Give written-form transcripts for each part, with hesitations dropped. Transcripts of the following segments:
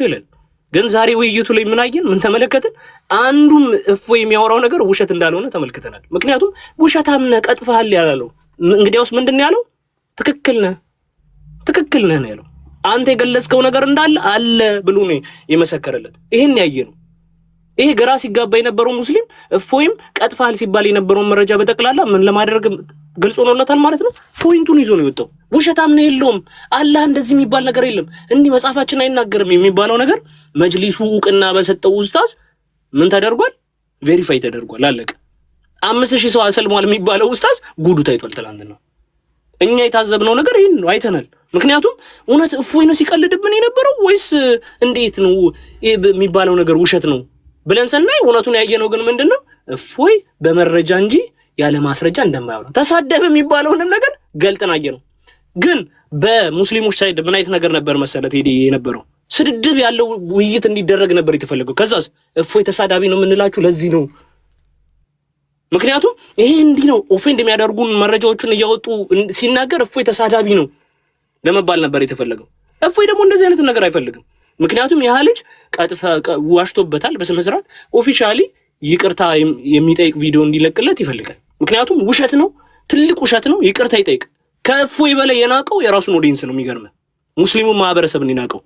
ይላል። ግን ዛሬ ውይይቱ ላይ ምን አየን? ምን ተመለከትን? አንዱም እፎይ የሚያወራው ነገር ውሸት እንዳልሆነ ተመልክተናል። ምክንያቱም ውሸታም ነህ ቀጥፈሃል ያለው እንግዲያውስ ምንድን ነው ያለው? ትክክል ነህ ነው ያለው። አንተ የገለጽከው ነገር እንዳለ አለ ብሎ ነው የመሰከረለት። ይሄን ያየ ነው። ይሄ ግራ ሲጋባ የነበረው ሙስሊም እፎይም ቀጥፈሃል ሲባል የነበረውን መረጃ በጠቅላላ ምን ለማድረግ ግልጽ ሆኖለታል ማለት ነው። ፖይንቱን ይዞ ነው የወጣው። ውሸታም ነው የለውም። አላህ እንደዚህ የሚባል ነገር የለም። እንዲህ መጽሐፋችን አይናገርም የሚባለው ነገር መጅሊሱ ዕውቅና በሰጠው ኡስታዝ ምን ተደርጓል? ቬሪፋይ ተደርጓል። አለቀ። 5000 ሰው አሰልሟል የሚባለው ኡስታዝ ጉዱ ታይቷል ትላንትና። እኛ የታዘብነው ነገር ይሄን ነው፣ አይተናል። ምክንያቱም እውነት እፎይ ነው ሲቀልድብን የነበረው ወይስ እንዴት ነው የሚባለው ነገር ውሸት ነው ብለን ስናይ እውነቱን ያየነው ግን ምንድነው? እፎይ በመረጃ እንጂ ያለ ማስረጃ እንደማያወራ ተሳደበ የሚባለውንም ነገር ገልጠን አየነው። ግን በሙስሊሞች ሳይድ ምን አይነት ነገር ነበር መሰለት ሄዲ የነበረው? ስድድብ ያለው ውይይት እንዲደረግ ነበር የተፈለገው። ከዛስ እፎይ ተሳዳቢ ነው የምንላችሁ ለዚህ ነው። ምክንያቱም ይሄ እንዲህ ነው ኦፌንድ የሚያደርጉን መረጃዎችን እያወጡ ሲናገር እፎይ ተሳዳቢ ነው ለመባል ነበር የተፈለገው። እፎይ ደግሞ እንደዚህ አይነት ነገር አይፈልግም። ምክንያቱም ያ ልጅ ዋሽቶበታል። በስነ ስርዓት ኦፊሻሊ ይቅርታ የሚጠይቅ ቪዲዮ እንዲለቅለት ይፈልጋል። ምክንያቱም ውሸት ነው፣ ትልቅ ውሸት ነው። ይቅርታ ይጠይቅ። ከእፎይ በላይ የናቀው የራሱን ኦዲየንስ ነው። የሚገርም ሙስሊሙ ማህበረሰብን የናቀው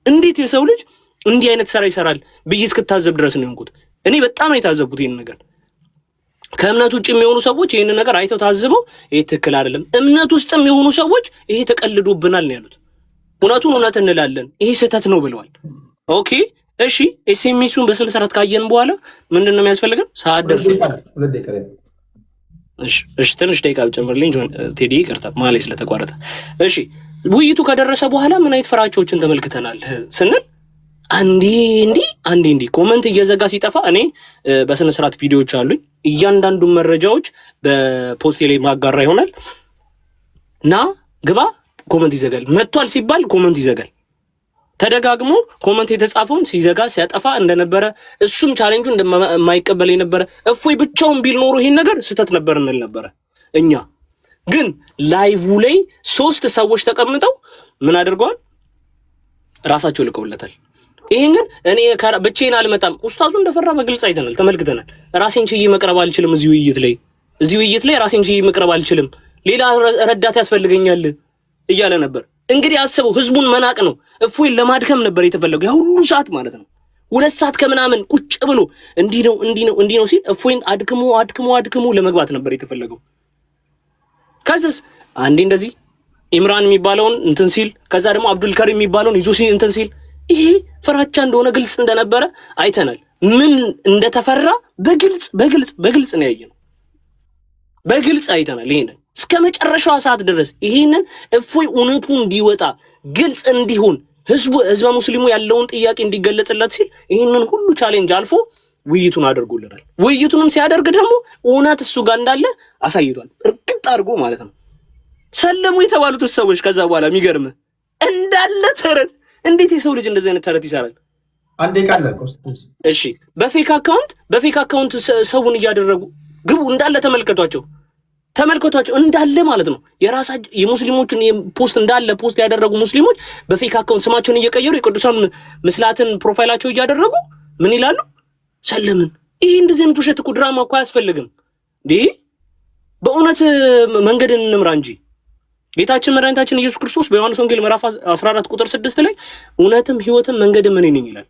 እንዴት የሰው ልጅ እንዲህ አይነት ስራ ይሰራል ብዬ እስክታዘብ ድረስ ነው የሆንኩት። እኔ በጣም ነው የታዘብኩት ይሄን ነገር። ከእምነት ውጭ የሚሆኑ ሰዎች ይሄን ነገር አይተው ታዝበው ይሄ ትክክል አይደለም፣ እምነት ውስጥም የሆኑ ሰዎች ይሄ ተቀልዶብናል ነው ያሉት። እውነቱን እውነት እንላለን፣ ይሄ ስህተት ነው ብለዋል። ኦኬ እሺ፣ ኤስኤምኤሱን በስነ ስርዓት ካየን በኋላ ምንድነው የሚያስፈልገን? ሰዓት ደርሷል። እሺ ትንሽ ደቂቃ ብጨምርልኝ ቴዲ፣ ይቅርታ ማለት ስለተቋረጠ። እሺ ውይይቱ ከደረሰ በኋላ ምን አይነት ፍራቻዎችን ተመልክተናል ስንል አንዴ እንዲህ ኮመንት እየዘጋ ሲጠፋ እኔ በስነ ስርዓት ቪዲዮዎች አሉኝ። እያንዳንዱ መረጃዎች በፖስት ላይ ማጋራ ይሆናል። ና ግባ ኮመንት ይዘጋል። መጥቷል ሲባል ኮመንት ይዘጋል። ተደጋግሞ ኮመንት የተጻፈውን ሲዘጋ ሲያጠፋ እንደነበረ እሱም ቻሌንጁ እንደማይቀበል የነበረ እፎይ ብቻውን ቢል ኖሮ ይሄን ነገር ስህተት ነበር እንል ነበረ። እኛ ግን ላይቭ ላይ 3 ሰዎች ተቀምጠው ምን አድርገዋል? ራሳቸው ልቀውለታል። ይሄን ግን እኔ ብቻዬን አልመጣም። ኡስታዙ እንደፈራ በግልጽ አይተናል፣ ተመልክተናል። ራሴን ችዬ መቅረብ አልችልም፣ እዚህ ውይይት ላይ ራሴን ችዬ መቅረብ አልችልም፣ ሌላ ረዳት ያስፈልገኛል እያለ ነበር። እንግዲህ አስበው፣ ህዝቡን መናቅ ነው። እፎይን ለማድከም ነበር የተፈለገው ያ ሁሉ ሰዓት ማለት ነው። 2 ሰዓት ከምናምን ቁጭ ብሎ እንዲህ ነው ሲል እፎይን አድክሞ ለመግባት ነበር የተፈለገው። ከዛስ አንዴ እንደዚህ ኢምራን የሚባለውን እንትን ሲል፣ ከዛ ደግሞ አብዱል ከሪም የሚባለውን ይዞ ሲል እንትን ሲል፣ ይሄ ፍራቻ እንደሆነ ግልጽ እንደነበረ አይተናል። ምን እንደተፈራ በግልጽ ነው ያየነው። በግልጽ አይተናል። ይሄንን እስከ መጨረሻው ሰዓት ድረስ ይሄንን እፎይ እውነቱ እንዲወጣ ግልጽ እንዲሆን ህዝበ ሙስሊሙ ያለውን ጥያቄ እንዲገለጽለት ሲል ይሄንን ሁሉ ቻሌንጅ አልፎ ውይይቱን አድርጎልናል። ውይይቱንም ሲያደርግ ደግሞ እውነት እሱ ጋር እንዳለ አሳይቷል። እርግጥ አድርጎ ማለት ነው። ሰለሙ የተባሉት ሰዎች ከዛ በኋላ የሚገርም እንዳለ ተረት። እንዴት የሰው ልጅ እንደዚህ አይነት ተረት ይሰራል? አንዴ ቃል ለቆስ እሺ፣ በፌክ አካውንት ሰውን እያደረጉ ግቡ እንዳለ ተመልከቷቸው እንዳለ ማለት ነው። የራሳቸው የሙስሊሞችን ፖስት እንዳለ ፖስት ያደረጉ ሙስሊሞች በፌክ አካውንት ስማቸውን እየቀየሩ የቅዱሳን ምስላትን ፕሮፋይላቸው እያደረጉ ምን ይላሉ? ሰለምን። ይሄ እንደዚህ አይነት ውሸት እኮ ድራማ እኮ አያስፈልግም እንዴ! በእውነት መንገድን እንምራ እንጂ። ጌታችን መድኃኒታችን ኢየሱስ ክርስቶስ በዮሐንስ ወንጌል ምዕራፍ 14 ቁጥር 6 ላይ እውነትም ህይወትም መንገድም እኔ ነኝ ይላል።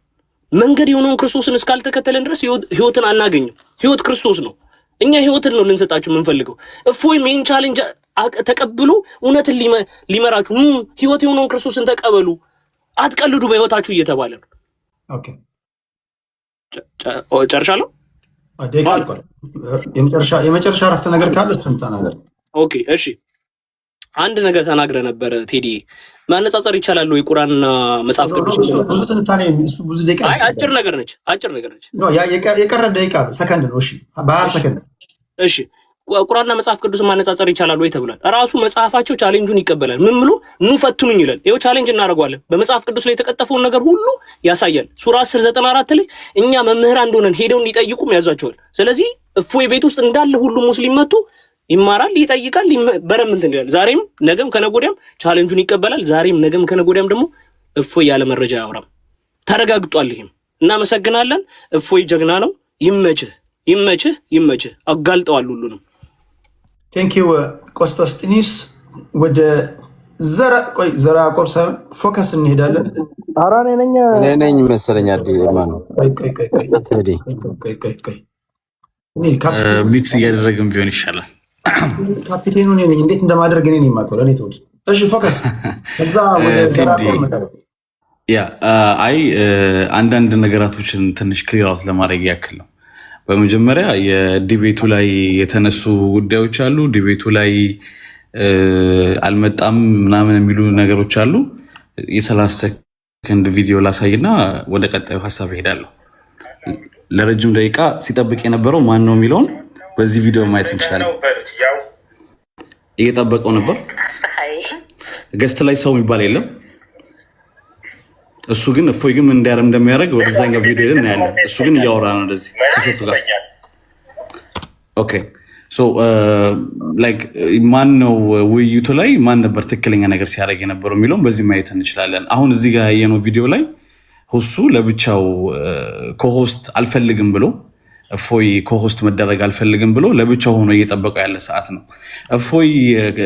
መንገድ የሆነውን ክርስቶስን እስካልተከተለን ድረስ ህይወትን አናገኝም። ህይወት ክርስቶስ ነው። እኛ ህይወትን ነው ልንሰጣችሁ የምንፈልገው። እፎይ ሜን ቻሌንጅ ተቀብሎ እውነትን ሊመራችሁ ህይወት የሆነውን ክርስቶስን ተቀበሉ፣ አትቀልዱ በህይወታችሁ እየተባለ ነው። ኦኬ ጨርሻለሁ። የመጨረሻ አረፍተ ነገር ካለ እሱን ተናገር። ኦኬ እሺ፣ አንድ ነገር ተናግረ ነበር ቴዲ። ማነጻጸር ይቻላል ወይ ቁርአንና መጽሐፍ ቅዱስ? ብዙ ትንታኔ ብዙ ደቂቃ አጭር ነገር ነች። ነው የቀረ ደቂቃ ሰከንድ ነው። እሺ በ20 ሰከንድ እሺ፣ ቁርአንና መጽሐፍ ቅዱስ ማነጻጸር ይቻላል ወይ ተብሏል። ራሱ መጽሐፋቸው ቻሌንጁን ይቀበላል። ምን ብሎ ኑ ፈትኑኝ ይላል። ይሄው ቻሌንጅ እናደርገዋለን። በመጽሐፍ ቅዱስ ላይ የተቀጠፈውን ነገር ሁሉ ያሳያል። ሱራ 10:94 ላይ እኛ መምህራን እንደሆነን ሄደው እንዲጠይቁም ያዟቸዋል። ስለዚህ እፎይ ቤት ውስጥ እንዳለ ሁሉ ሙስሊም መጥቶ ይማራል፣ ይጠይቃል፣ በረም እንትን ይላል። ዛሬም ነገም ከነገ ወዲያም ቻሌንጁን ይቀበላል። ዛሬም ነገም ከነገ ወዲያም ደግሞ እፎይ ያለ መረጃ ያወራም። ተረጋግጧል። ይሄም እናመሰግናለን። እፎይ ጀግና ነው። ይመችህ ይመችህ ይመችህ። አጋልጠዋል ሁሉንም። ቴንኪው ቆስጦስጢኒስ። ወደ ዘራ ያዕቆብ ሳይሆን ፎከስ እንሄዳለን። አራኔ ነኝ መሰለኝ። ማን ነው ሚክስ እያደረግን ቢሆን ይሻላል። ካፒቴኑ እኔ ነኝ። እንዴት እንደማደርግ እኔ ነኝ የማውቀው። እኔ ተውት። እሺ ፎከስ እዛ ወደ ዘራ ያዕቆብ። ያ አይ አንዳንድ ነገራቶችን ትንሽ ክሊር አውት ለማድረግ ያክል ነው። በመጀመሪያ የዲቤቱ ላይ የተነሱ ጉዳዮች አሉ። ዲቤቱ ላይ አልመጣም ምናምን የሚሉ ነገሮች አሉ። የ30 ሰከንድ ቪዲዮ ላሳይና ወደ ቀጣዩ ሀሳብ እሄዳለሁ። ለረጅም ደቂቃ ሲጠብቅ የነበረው ማን ነው የሚለውን በዚህ ቪዲዮ ማየት እንችላለን። እየጠበቀው ነበር። ገስት ላይ ሰው የሚባል የለም። እሱ ግን እፎይ ግን እንደሚያደርግ ወደዛኛው ቪዲዮ ሄደን እናያለን። እሱ ግን እያወራ ነው እንደዚህ ከሴቱ ጋር። ኦኬ ሶ ላይክ ማን ነው ውይይቱ ላይ ማን ነበር ትክክለኛ ነገር ሲያደርግ የነበረው የሚለውን በዚህ ማየት እንችላለን። አሁን እዚህ ጋር ያየነው ቪዲዮ ላይ ሁሱ ለብቻው ኮሆስት አልፈልግም ብሎ እፎይ ኮሆስት መደረግ አልፈልግም ብሎ ለብቻው ሆኖ እየጠበቀው ያለ ሰዓት ነው። እፎይ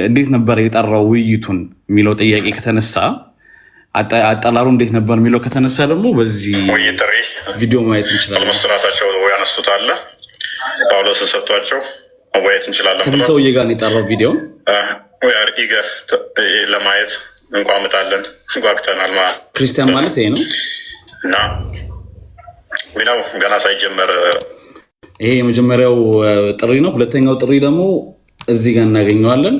እንዴት ነበር የጠራው ውይይቱን የሚለው ጥያቄ ከተነሳ አጠላሩ እንዴት ነበር የሚለው ከተነሳ ደግሞ በዚህ ቪዲዮ ማየት እንችላለን። መስራታቸው ያነሱት አለ ጳውሎስ ሰጥቷቸው ማየት እንችላለን። ከዚህ ሰውዬ ጋር የጠራው ቪዲዮን ኢገር ለማየት እንቋምጣለን ጓግተናል። ክርስቲያን ማለት ይሄ ነው እና ሚናው ገና ሳይጀመር ይሄ የመጀመሪያው ጥሪ ነው። ሁለተኛው ጥሪ ደግሞ እዚህ ጋር እናገኘዋለን።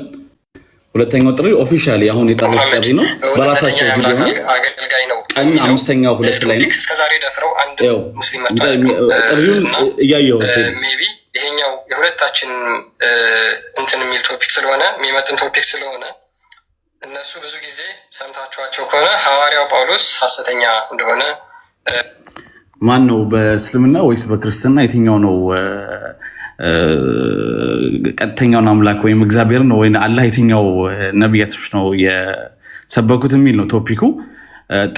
ሁለተኛው ጥሪ ኦፊሻሊ አሁን የጠሩት ጥሪ ነው። በራሳቸው ቪዲዮ ነው። ቀን 5/2 ላይ ነው። እስከዛሬ ደፍረው አንድ ሙስሊም ጥሪውን እያየው ሜቢ ይሄኛው የሁለታችን እንትን የሚል ቶፒክ ስለሆነ የሚመጥን ቶፒክ ስለሆነ እነሱ ብዙ ጊዜ ሰምታችኋቸው ከሆነ ሐዋርያው ጳውሎስ ሐሰተኛ እንደሆነ ማን ነው በእስልምና ወይስ በክርስትና የትኛው ነው ቀጥተኛውን አምላክ ወይም እግዚአብሔር ነው ወይ አላህ የትኛው ነብያቶች ነው የሰበኩት የሚል ነው ቶፒኩ።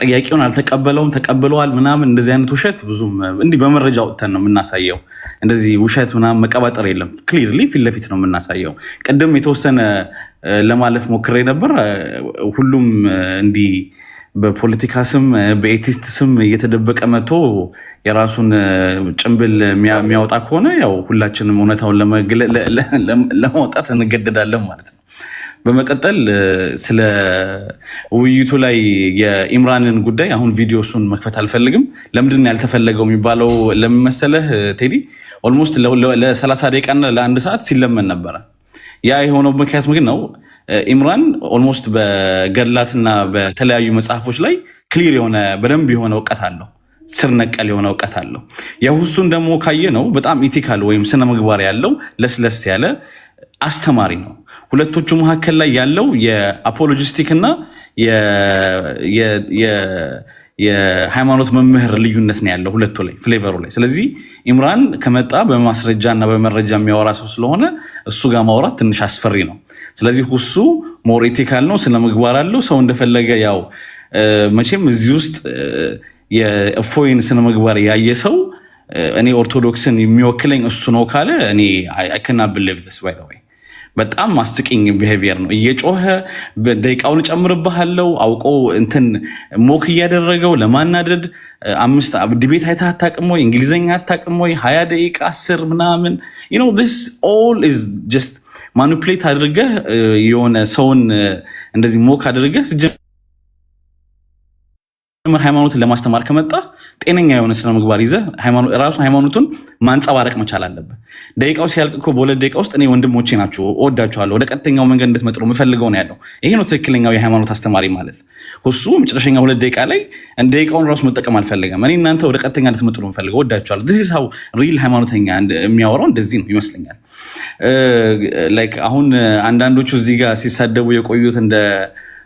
ጥያቄውን አልተቀበለውም ተቀብለዋል ምናምን እንደዚህ አይነት ውሸት ብዙም እንዲህ በመረጃ ወጥተን ነው የምናሳየው። እንደዚህ ውሸት ምናምን መቀባጠር የለም። ክሊርሊ ፊት ለፊት ነው የምናሳየው። ቅድም የተወሰነ ለማለፍ ሞክሬ ነበር። ሁሉም እንዲህ በፖለቲካ ስም በኤቲስት ስም እየተደበቀ መጥቶ የራሱን ጭንብል የሚያወጣ ከሆነ ያው ሁላችንም እውነታውን ለማውጣት እንገደዳለን ማለት ነው። በመቀጠል ስለ ውይይቱ ላይ የኢምራንን ጉዳይ አሁን ቪዲዮ እሱን መክፈት አልፈልግም። ለምንድን ያልተፈለገው የሚባለው ለምን መሰለህ ቴዲ? ኦልሞስት ለ30 ደቂቃና ለ1 ሰዓት ሲለመን ነበረ። ያ የሆነው ምክንያት ግን ነው ኢምራን ኦልሞስት በገድላትና በተለያዩ መጽሐፎች ላይ ክሊር የሆነ በደንብ የሆነ እውቀት አለው፣ ስር ነቀል የሆነ እውቀት አለው። የሁሱን ደግሞ ካየ ነው በጣም ኢቲካል ወይም ስነ ምግባር ያለው ለስለስ ያለ አስተማሪ ነው። ሁለቶቹ መካከል ላይ ያለው የአፖሎጂስቲክ እና የሃይማኖት መምህር ልዩነት ነው ያለው ሁለቱ ላይ ፍሌቨሩ ላይ። ስለዚህ ኢምራን ከመጣ በማስረጃ እና በመረጃ የሚያወራ ሰው ስለሆነ እሱ ጋር ማውራት ትንሽ አስፈሪ ነው። ስለዚህ ሁሱ ሞር ኢቲካል ነው፣ ስነ ምግባር አለው። ሰው እንደፈለገ ያው መቼም እዚህ ውስጥ የእፎይን ስነ ምግባር ያየ ሰው እኔ ኦርቶዶክስን የሚወክለኝ እሱ ነው ካለ እኔ I cannot believe this by the way። በጣም አስቂኝ ቢሄቪየር ነው። እየጮኸ ደቂቃውን ጨምርብሃለው አውቆ እንትን ሞክ እያደረገው ለማናደድ 5 ዲቤት አይተህ አታውቅም ወይ? እንግሊዘኛ አታውቅም ወይ? 20 ደቂቃ 10 ምናምን this all is just ማኒፕሌት አድርገህ የሆነ ሰውን እንደዚህ ሞክ አድርገህ ሃይማኖትን ለማስተማር ከመጣ ጤነኛ የሆነ ስነ ምግባር ይዘህ ራሱ ሃይማኖቱን ማንጸባረቅ መቻል አለብህ። ደቂቃው ሲያልቅ እኮ በ2 ደቂቃ ውስጥ እኔ ወንድሞቼ ናችሁ እወዳችኋለሁ ወደ ቀጥተኛው መንገድ እንድትመጡ የምፈልገው ነው ያለው። ይሄ ነው ትክክለኛው የሃይማኖት አስተማሪ ማለት። ሁሱ መጨረሻኛ 2 ደቂቃ ላይ ደቂቃውን ራሱ መጠቀም አልፈለገም። እኔ እናንተ ወደ ቀጥተኛ እንድትመጡ ነው የምፈልገው፣ እወዳችኋለሁ። this is how real ሃይማኖተኛ የሚያወራው እንደዚህ ነው ይመስለኛል። ላይክ አሁን አንዳንዶቹ እዚህ ጋር ሲሳደቡ የቆዩት እንደ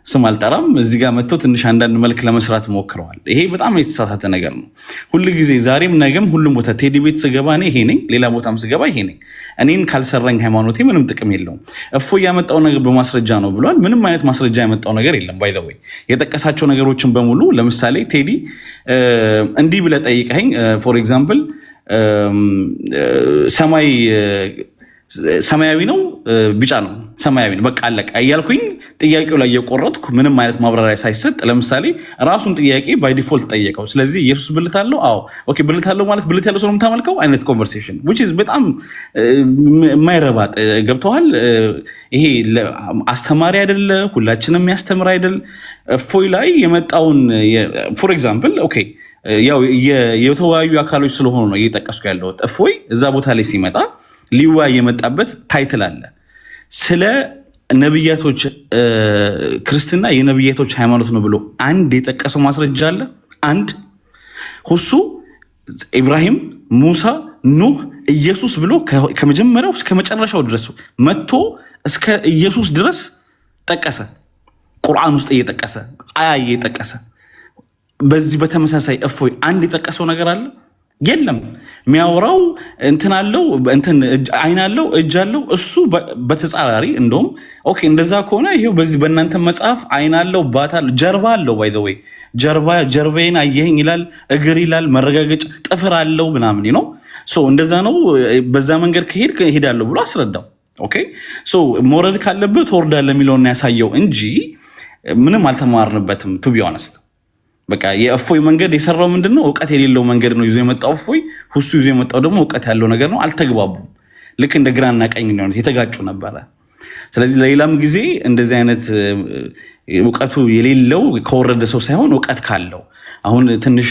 ስም አልጠራም። እዚህ ጋር መጥቶ ትንሽ አንዳንድ መልክ ለመስራት ሞክረዋል። ይሄ በጣም የተሳሳተ ነገር ነው። ሁሉ ጊዜ ዛሬም ነገም ሁሉም ቦታ ቴዲ ቤት ስገባ እኔ ይሄ ነኝ፣ ሌላ ቦታም ስገባ ይሄ ነኝ። እኔን ካልሰራኝ ሃይማኖቴ ምንም ጥቅም የለውም። እፎይ ያመጣው ነገር በማስረጃ ነው ብሏል። ምንም አይነት ማስረጃ ያመጣው ነገር የለም። ባይ ዘ ወይ የጠቀሳቸው ነገሮችን በሙሉ ለምሳሌ ቴዲ እንዲህ ብለህ ጠይቀኸኝ ፎር ኤግዛምፕል ሰማያዊ ነው ቢጫ ነው ሰማያዊ ነው በቃ አለቀ እያልኩኝ ጥያቄው ላይ የቆረጥኩ ምንም አይነት ማብራሪያ ሳይሰጥ ለምሳሌ ራሱን ጥያቄ ባይ ዲፎልት ጠየቀው። ስለዚህ ኢየሱስ ብልት አለው? አዎ ኦኬ ብልት አለው ማለት ብልት ያለው ሰው ነው የምታመልከው አይነት ኮንቨርሴሽን which is በጣም የማይረባጥ ገብተዋል። ይሄ አስተማሪ አይደለ፣ ሁላችንም የሚያስተምር አይደል። እፎይ ላይ የመጣውን ፎር ኤግዛምፕል ኦኬ ያው የተወያዩ አካሎች ስለሆኑ ነው እየጠቀስኩ ያለሁት። እፎይ እዛ ቦታ ላይ ሲመጣ ሊወያይ የመጣበት ታይትል አለ። ስለ ነብያቶች ክርስትና የነብያቶች ሃይማኖት ነው ብሎ አንድ የጠቀሰው ማስረጃ አለ። አንድ ሁሱ ኢብራሂም፣ ሙሳ፣ ኑህ፣ ኢየሱስ ብሎ ከመጀመሪያው እስከ መጨረሻው ድረስ መጥቶ እስከ ኢየሱስ ድረስ ጠቀሰ። ቁርአን ውስጥ እየጠቀሰ አያ እየጠቀሰ በዚህ በተመሳሳይ እፎይ አንድ የጠቀሰው ነገር አለ የለም። የሚያወራው እንትን አለው እንትን አይን አለው እጅ አለው። እሱ በተጻራሪ እንደውም ኦኬ እንደዛ ከሆነ ይሄው በዚህ በእናንተ መጽሐፍ አይን አለው ባት አለው ጀርባ አለው ባይ ዘ ወይ ጀርባዬን አየኸኝ ይላል፣ እግር ይላል፣ መረጋገጫ ጥፍር አለው ምናምን ነው። ሶ እንደዛ ነው። በዛ መንገድ ከሄድ እሄዳለሁ ብሎ አስረዳው። ኦኬ ሶ መውረድ ካለበት ትወርዳለህ የሚለውን ያሳየው እንጂ ምንም አልተማርንበትም ቱ ቢ ኦነስት። በቃ የእፎይ መንገድ የሰራው ምንድነው? እውቀት የሌለው መንገድ ነው ይዞ የመጣው እፎይ። ሁሱ ይዞ የመጣው ደግሞ እውቀት ያለው ነገር ነው። አልተግባቡም። ልክ እንደ ግራና ቀኝ ነው የተጋጩ ነበረ። ስለዚህ ለሌላም ጊዜ እንደዚህ አይነት እውቀቱ የሌለው ከወረደ ሰው ሳይሆን እውቀት ካለው አሁን ትንሽ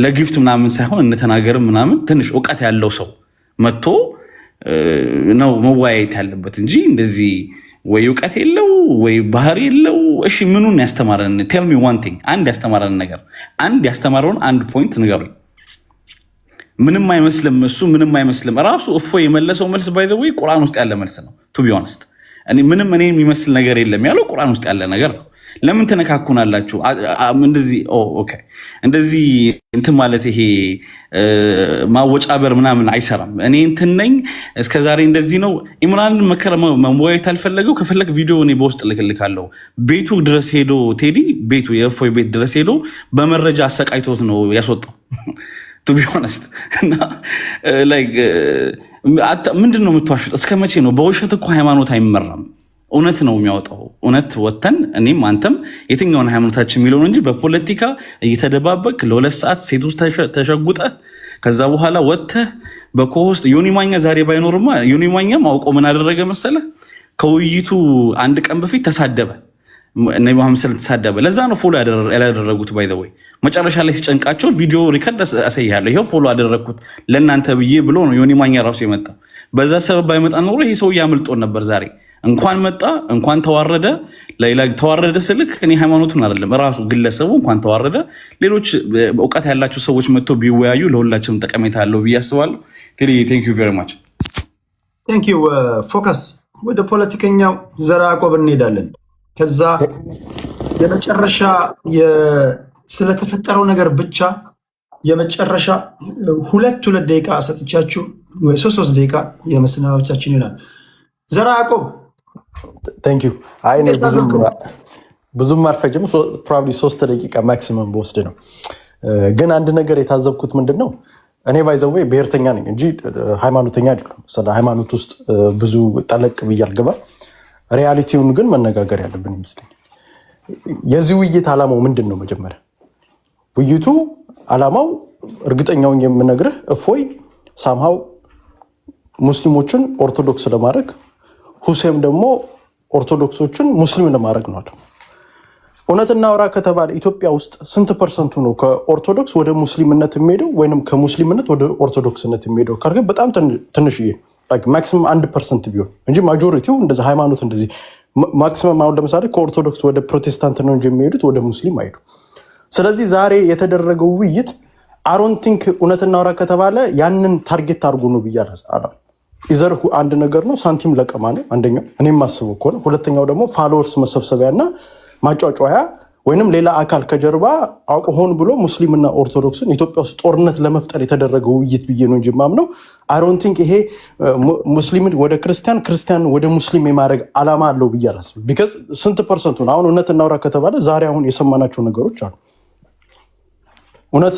ለጊፍት ምናምን ሳይሆን እንተናገርም ምናምን ትንሽ እውቀት ያለው ሰው መጥቶ ነው መወያየት ያለበት እንጂ እንደዚህ ወይ እውቀት የለው ወይ ባህሪ የለው። እሺ ምኑን ያስተማረን? ቴል ሚ ዋን ቲንግ። አንድ ያስተማረን ነገር አንድ ያስተማረውን አንድ ፖይንት ንገሩኝ። ምንም አይመስልም። እሱ ምንም አይመስልም። ራሱ እፎይ የመለሰው መልስ ባይ ዘ ወይ ቁርአን ውስጥ ያለ መልስ ነው። ቱ ቢ ኦነስት እኔ የሚመስል ነገር የለም ያለው ቁርአን ውስጥ ያለ ነገር ነው። ለምን ተነካኩናላችሁ? እንደዚህ ኦኬ እንደዚህ እንትን ማለት ይሄ ማወጫበር ምናምን አይሰራም። እኔ እንትን ነኝ እስከዛሬ እንደዚህ ነው። ኢምራን መወያየት አልፈለገው ከፈለግ ቪዲዮ እኔ በውስጥ ልክልካለሁ። ቤቱ ድረስ ሄዶ ቴዲ ቤቱ የእፎይ ቤት ድረስ ሄዶ በመረጃ አሰቃይቶት ነው ያስወጣው። ቱ ቢ ኦነስት እና ላይክ ምንድን ነው የምትዋሹት? እስከ መቼ ነው? በውሸት እኮ ሃይማኖት አይመራም። እውነት ነው የሚያወጣው። እውነት ወተን እኔም አንተም የትኛውን ሃይማኖታችን የሚለውን እንጂ በፖለቲካ እየተደባበቅ ለ2 ሰዓት ሴት ውስጥ ተሸጉጠህ ከዛ በኋላ ወጥተህ በኮሆስት ዮኒ ማኛ ዛሬ ባይኖርማ ዮኒ ማኛም አውቆ ምን አደረገ መሰለህ? ከውይይቱ አንድ ቀን በፊት ተሳደበ። ነብዩ መሐመድ ሰለላሁ ተሳደበ። ለዛ ነው ፎሎ ያላደረጉት። ባይ ዘ ወይ መጨረሻ ላይ ሲጨንቃቸው ቪዲዮ ሪከርድ አሳይሃለሁ፣ ይሄው ፎሎ አደረግኩት ለእናንተ ብዬ ብሎ ነው ዮኒ ማኛ ራሱ የመጣው። በዛ ሰበብ ባይመጣ ኖሮ ይሄ ሰው ያመልጦን ነበር ዛሬ። እንኳን መጣ እንኳን ተዋረደ። ሌላ ተዋረደ ስልክ እኔ ሃይማኖቱን አይደለም ራሱ ግለሰቡ እንኳን ተዋረደ። ሌሎች እውቀት ያላቸው ሰዎች መጥቶ ቢወያዩ ለሁላችንም ጠቀሜታ አለው ብዬ አስባለሁ። ቴንክ ዩ ቬሪ ማች። ቴንክ ዩ ፎከስ። ወደ ፖለቲከኛው ዘራ ያዕቆብ እንሄዳለን። ከዛ የመጨረሻ ስለተፈጠረው ነገር ብቻ የመጨረሻ ሁለት ደቂቃ ሰጥቻችሁ ወይ 3 ደቂቃ የመሰናበቻችን ይሆናል። ዘራ ያዕቆብ ቴንክ ዩ። አይ ብዙም አልፈጅም። ፕሮባብሊ 3 ደቂቃ ማክሲመም በወስድ ነው። ግን አንድ ነገር የታዘብኩት ምንድን ነው፣ እኔ ባይዘዌ ብሔርተኛ ነኝ እንጂ ሃይማኖተኛ አይደለም። ስለ ሃይማኖት ውስጥ ብዙ ጠለቅ ብዬ አልገባም። ሪያሊቲውን ግን መነጋገር ያለብን ይመስለኛል። የዚህ ውይይት ዓላማው ምንድን ነው? መጀመሪያ ውይይቱ ዓላማው እርግጠኛውን የምነግርህ እፎይ ሳምሃው ሙስሊሞችን ኦርቶዶክስ ለማድረግ ሁሴም ደግሞ ኦርቶዶክሶችን ሙስሊም ለማድረግ ነው። እውነት እናውራ ከተባለ ኢትዮጵያ ውስጥ ስንት ፐርሰንቱ ነው ከኦርቶዶክስ ወደ ሙስሊምነት የሚሄደው ወይም ከሙስሊምነት ወደ ኦርቶዶክስነት የሚሄደው? ካልከ በጣም ትንሽዬ ማክሲመም 1% ቢሆን እንጂ ማጆሪቲው እንደዚህ ሃይማኖት እንደዚህ ማክሲመም አሁን ለምሳሌ ከኦርቶዶክስ ወደ ፕሮቴስታንት ነው እንጂ የሚሄዱት ወደ ሙስሊም አይሄዱ። ስለዚህ ዛሬ የተደረገው ውይይት አሮን ቲንክ እውነት እናውራ ከተባለ ያንን ታርጌት አድርጎ ነው ብያለሁ። ኢዘር አንድ ነገር ነው ሳንቲም ለቀማ ነው አንደኛው፣ እኔም ማስበው ከሆነ ሁለተኛው ደግሞ ፋሎወርስ መሰብሰቢያ እና ማጫጫያ ወይንም ሌላ አካል ከጀርባ አውቆ ሆን ብሎ ሙስሊምና ኦርቶዶክስን ኢትዮጵያ ውስጥ ጦርነት ለመፍጠር የተደረገ ውይይት ብዬ ነው እንጂ ማምነው አይ ዶንት ቲንክ ይሄ ሙስሊምን ወደ ክርስቲያን ክርስቲያን ወደ ሙስሊም የማድረግ ዓላማ አለው ብዬ አላስብም። ቢካዝ ስንት ፐርሰንቱን አሁን እውነት እናውራ ከተባለ ዛሬ አሁን የሰማናቸው ነገሮች አሉ። እውነት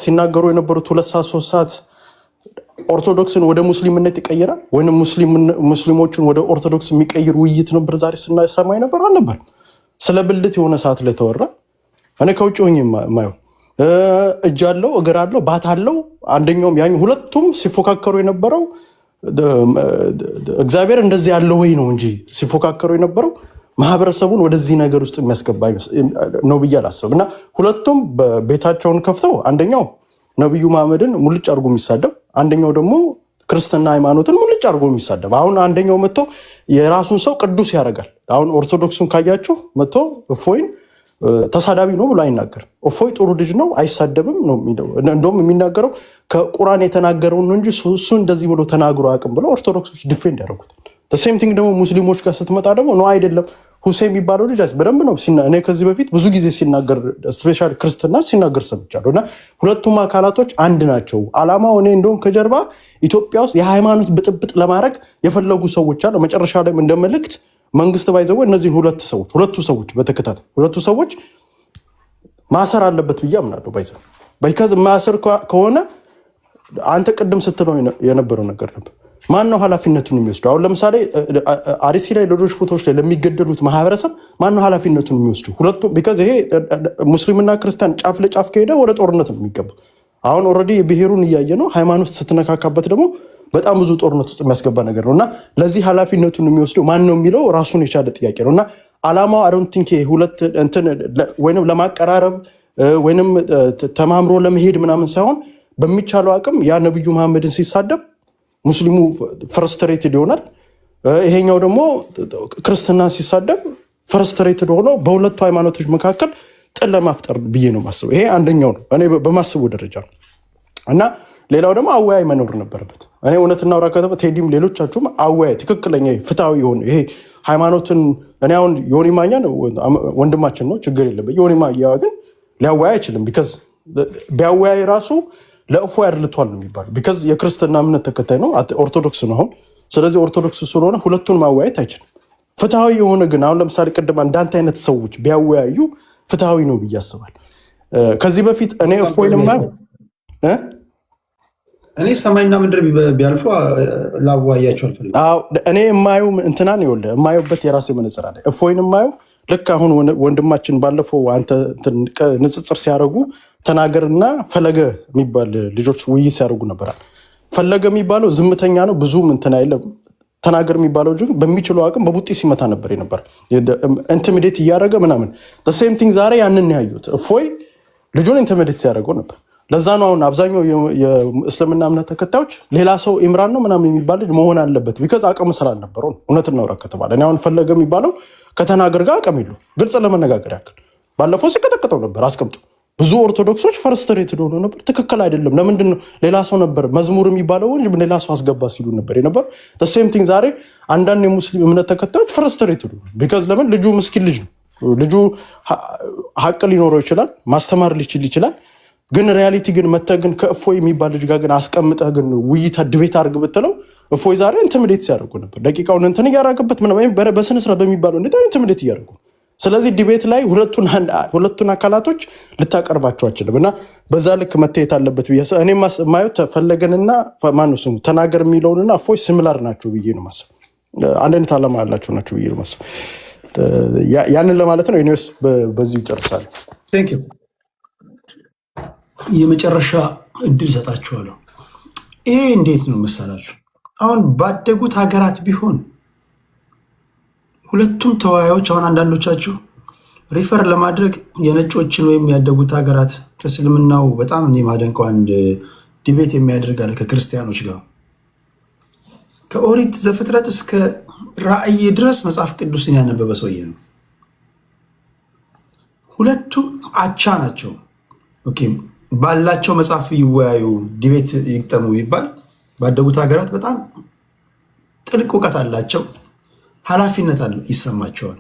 ሲናገሩ የነበሩት 2 ሰዓት 3 ሰዓት ኦርቶዶክስን ወደ ሙስሊምነት ይቀይራል ወይንም ሙስሊሞችን ወደ ኦርቶዶክስ የሚቀይር ውይይት ነበር ዛሬ ስናሰማኝ ነበር አልነበር? ስለ ብልት የሆነ ሰዓት ላይ ተወራ። እኔ ከውጭ ሆኜ የማየው እጅ አለው እግር አለው ባት አለው አንደኛውም ያኝ ሁለቱም ሲፎካከሩ የነበረው እግዚአብሔር እንደዚህ ያለው ወይ ነው እንጂ ሲፎካከሩ የነበረው ማህበረሰቡን ወደዚህ ነገር ውስጥ የሚያስገባ ነው ብዬ አላስብም። እና ሁለቱም ቤታቸውን ከፍተው አንደኛው ነብዩ መሐመድን ሙልጭ አድርጎ የሚሳደብ አንደኛው ደግሞ ክርስትና ሃይማኖትን ሙልጭ አድርጎ የሚሳደብ አሁን አንደኛው መጥቶ የራሱን ሰው ቅዱስ ያደርጋል። አሁን ኦርቶዶክሱን ካያችሁ መጥቶ እፎይን ተሳዳቢ ነው ብሎ አይናገርም። እፎይ ጥሩ ልጅ ነው አይሳደብም ነው የሚለው። እንደውም የሚናገረው ከቁርአን የተናገረውን ነው እንጂ እሱ እንደዚህ ብሎ ተናግሮ አያውቅም ብለው ኦርቶዶክሶች ዲፌንድ ያደርጉታል። ሴም ቲንግ ደግሞ ሙስሊሞች ጋር ስትመጣ ደግሞ ነው አይደለም ሁሴን የሚባለው ልጅ በደንብ ነው እኔ ከዚህ በፊት ብዙ ጊዜ ሲናገር ስፔሻሊ ክርስትና ሲናገር ሰምቻለሁ። እና ሁለቱም አካላቶች አንድ ናቸው። አላማው እኔ እንደውም ከጀርባ ኢትዮጵያ ውስጥ የሃይማኖት ብጥብጥ ለማድረግ የፈለጉ ሰዎች አሉ። መጨረሻ ላይ እንደ መልእክት መንግስት ባይዘው እነዚህን ሁለቱ ሰዎች በተከታታይ ሁለቱ ሰዎች ማሰር አለበት ብዬ አምናለሁ። ባይዘው በከዛ ማሰር ከሆነ አንተ ቅድም ስትለው የነበረው ነገር ነበር። ማን ነው ኃላፊነቱን የሚወስደው? አሁን ለምሳሌ አርሲ ላይ ሌሎች ቦታዎች ላይ ለሚገደሉት ማህበረሰብ ማን ነው ኃላፊነቱን የሚወስደው? ሁለቱ ቢካዝ ይሄ ሙስሊምና ክርስቲያን ጫፍ ለጫፍ ከሄደ ወደ ጦርነት ነው የሚገባው። አሁን ኦልሬዲ የብሔሩን እያየ ነው። ሃይማኖት ስትነካካበት ደግሞ በጣም ብዙ ጦርነት ውስጥ የሚያስገባ ነገር ነው እና ለዚህ ኃላፊነቱን የሚወስደው ማን ነው የሚለው ራሱን የቻለ ጥያቄ ነው እና አላማው አይ ዶንት ቲንክ ሁለት እንትን ወይንም ለማቀራረብ ወይንም ተማምሮ ለመሄድ ምናምን ሳይሆን በሚቻለው አቅም ያ ነብዩ መሐመድን ሲሳደብ ሙስሊሙ ፍረስትሬትድ ይሆናል። ይሄኛው ደግሞ ክርስትና ሲሳደብ ፍረስትሬትድ ሆኖ በሁለቱ ሃይማኖቶች መካከል ጥል ለማፍጠር ብዬ ነው ማስበው። ይሄ አንደኛው ነው እኔ በማስበው ደረጃ ነው እና ሌላው ደግሞ አወያይ መኖር ነበረበት። እኔ እውነት እናውራ ከተባ ቴዲም ሌሎቻችሁም አወያይ ትክክለኛ ፍትሃዊ የሆነ ይሄ ሃይማኖትን እኔ አሁን ዮኒ ማኛ ወንድማችን ነው ችግር የለበት። ዮኒ ማኛ ግን ሊያወያይ አይችልም። ቢካዝ ቢያወያይ ራሱ ለእፎይ አድልቷል ነው የሚባለው። ቢካዝ የክርስትና እምነት ተከታይ ነው ኦርቶዶክስ ነው አሁን። ስለዚህ ኦርቶዶክስ ስለሆነ ሁለቱን ማወያየት አይችልም። ፍትሃዊ የሆነ ግን አሁን ለምሳሌ ቅድም እንዳንተ አይነት ሰዎች ቢያወያዩ ፍትሃዊ ነው ብዬ አስባለሁ። ከዚህ በፊት እኔ እፎይን የማየው እኔ ሰማይና ምድር ቢያልፉ ላዋያቸው አልፈልግም። እኔ የማየው እንትናን ይኸውልህ የማየውበት የራሴ መነጽር አለ። እፎይን የማየው ልክ አሁን ወንድማችን ባለፈው አንተ ንጽጽር ሲያደርጉ ተናገርና ፈለገ የሚባል ልጆች ውይይት ሲያደርጉ ነበራል። ፈለገ የሚባለው ዝምተኛ ነው፣ ብዙም እንትን አይልም። ተናገር የሚባለው ግን በሚችለው አቅም በቡጢ ሲመታ ነበር የነበር ኢንቲሚዴት እያደረገ ምናምን። ሴም ቲንግ ዛሬ ያንን ያዩት እፎይ ልጁን ኢንቲሚዴት ሲያደርገው ነበር። ለዛ ነው አሁን አብዛኛው የእስልምና እምነት ተከታዮች ሌላ ሰው ኢምራን ነው ምናምን የሚባል ልጅ መሆን አለበት ቢካዝ አቅም ስላልነበረው ነው። እውነት እናውራ ከተባለ እኔ አሁን ፈለገ የሚባለው ከተናገር ጋር አቅም የለውም። ግልጽ ለመነጋገር ያክል ባለፈው ሲቀጠቅጠው ነበር አስቀምጡ። ብዙ ኦርቶዶክሶች ፈርስትሬትድ ሆኖ ነበር። ትክክል አይደለም። ለምንድን ነው ሌላ ሰው ነበር መዝሙር የሚባለው እንጂ ሌላ ሰው አስገባ ሲሉ ነበር የነበር። ሴም ቲንግ ዛሬ አንዳንድ የሙስሊም እምነት ተከታዮች ፈርስትሬትድ ቢካዝ ለምን ልጁ ምስኪን ልጅ ነው። ልጁ ሀቅ ሊኖረው ይችላል፣ ማስተማር ሊችል ይችላል። ግን ሪያሊቲ ግን መተህ ግን ከእፎይ የሚባል ልጅ ጋር ግን አስቀምጠህ ግን ውይይት ድቤት አድርግ ብትለው እፎይ ዛሬ ኢንቲሚዴት ሲያደርጉ ነበር። ደቂቃውን እንትን እያደረገበት በስነስርዓት በሚባለው እንዴት ኢንቲሚዴት እያደርጉ። ስለዚህ ዲቤት ላይ ሁለቱን አካላቶች ልታቀርባቸው አችልም እና በዛ ልክ መታየት አለበት ብዬ እኔ ማየው ተፈለገንና ማነው ስሙ ተናገር የሚለውንና እፎይ ሲሚላር ናቸው ብዬ ነው ማስብ። አንድ አይነት ዓላማ ያላቸው ናቸው ብዬ ነው ማስብ። ያንን ለማለት ነው። ዩኒቨርስ በዚህ ይጨርሳል። ቴንክ ዩ። የመጨረሻ እድል ሰጣችኋለሁ። ይሄ እንዴት ነው መሰላችሁ? አሁን ባደጉት ሀገራት ቢሆን ሁለቱም ተወያዮች አሁን አንዳንዶቻችሁ ሪፈር ለማድረግ የነጮችን ወይም ያደጉት ሀገራት ከእስልምናው በጣም እኔ ማደንቀው አንድ ዲቤት የሚያደርግ አለ ከክርስቲያኖች ጋር ከኦሪት ዘፍጥረት እስከ ራእይ ድረስ መጽሐፍ ቅዱስን ያነበበ ሰውዬ ነው። ሁለቱም አቻ ናቸው። ኦኬ ባላቸው መጽሐፍ ይወያዩ ዲቤት ይግጠሙ ቢባል ባደጉት ሀገራት በጣም ጥልቅ እውቀት አላቸው፣ ኃላፊነት ይሰማቸዋል።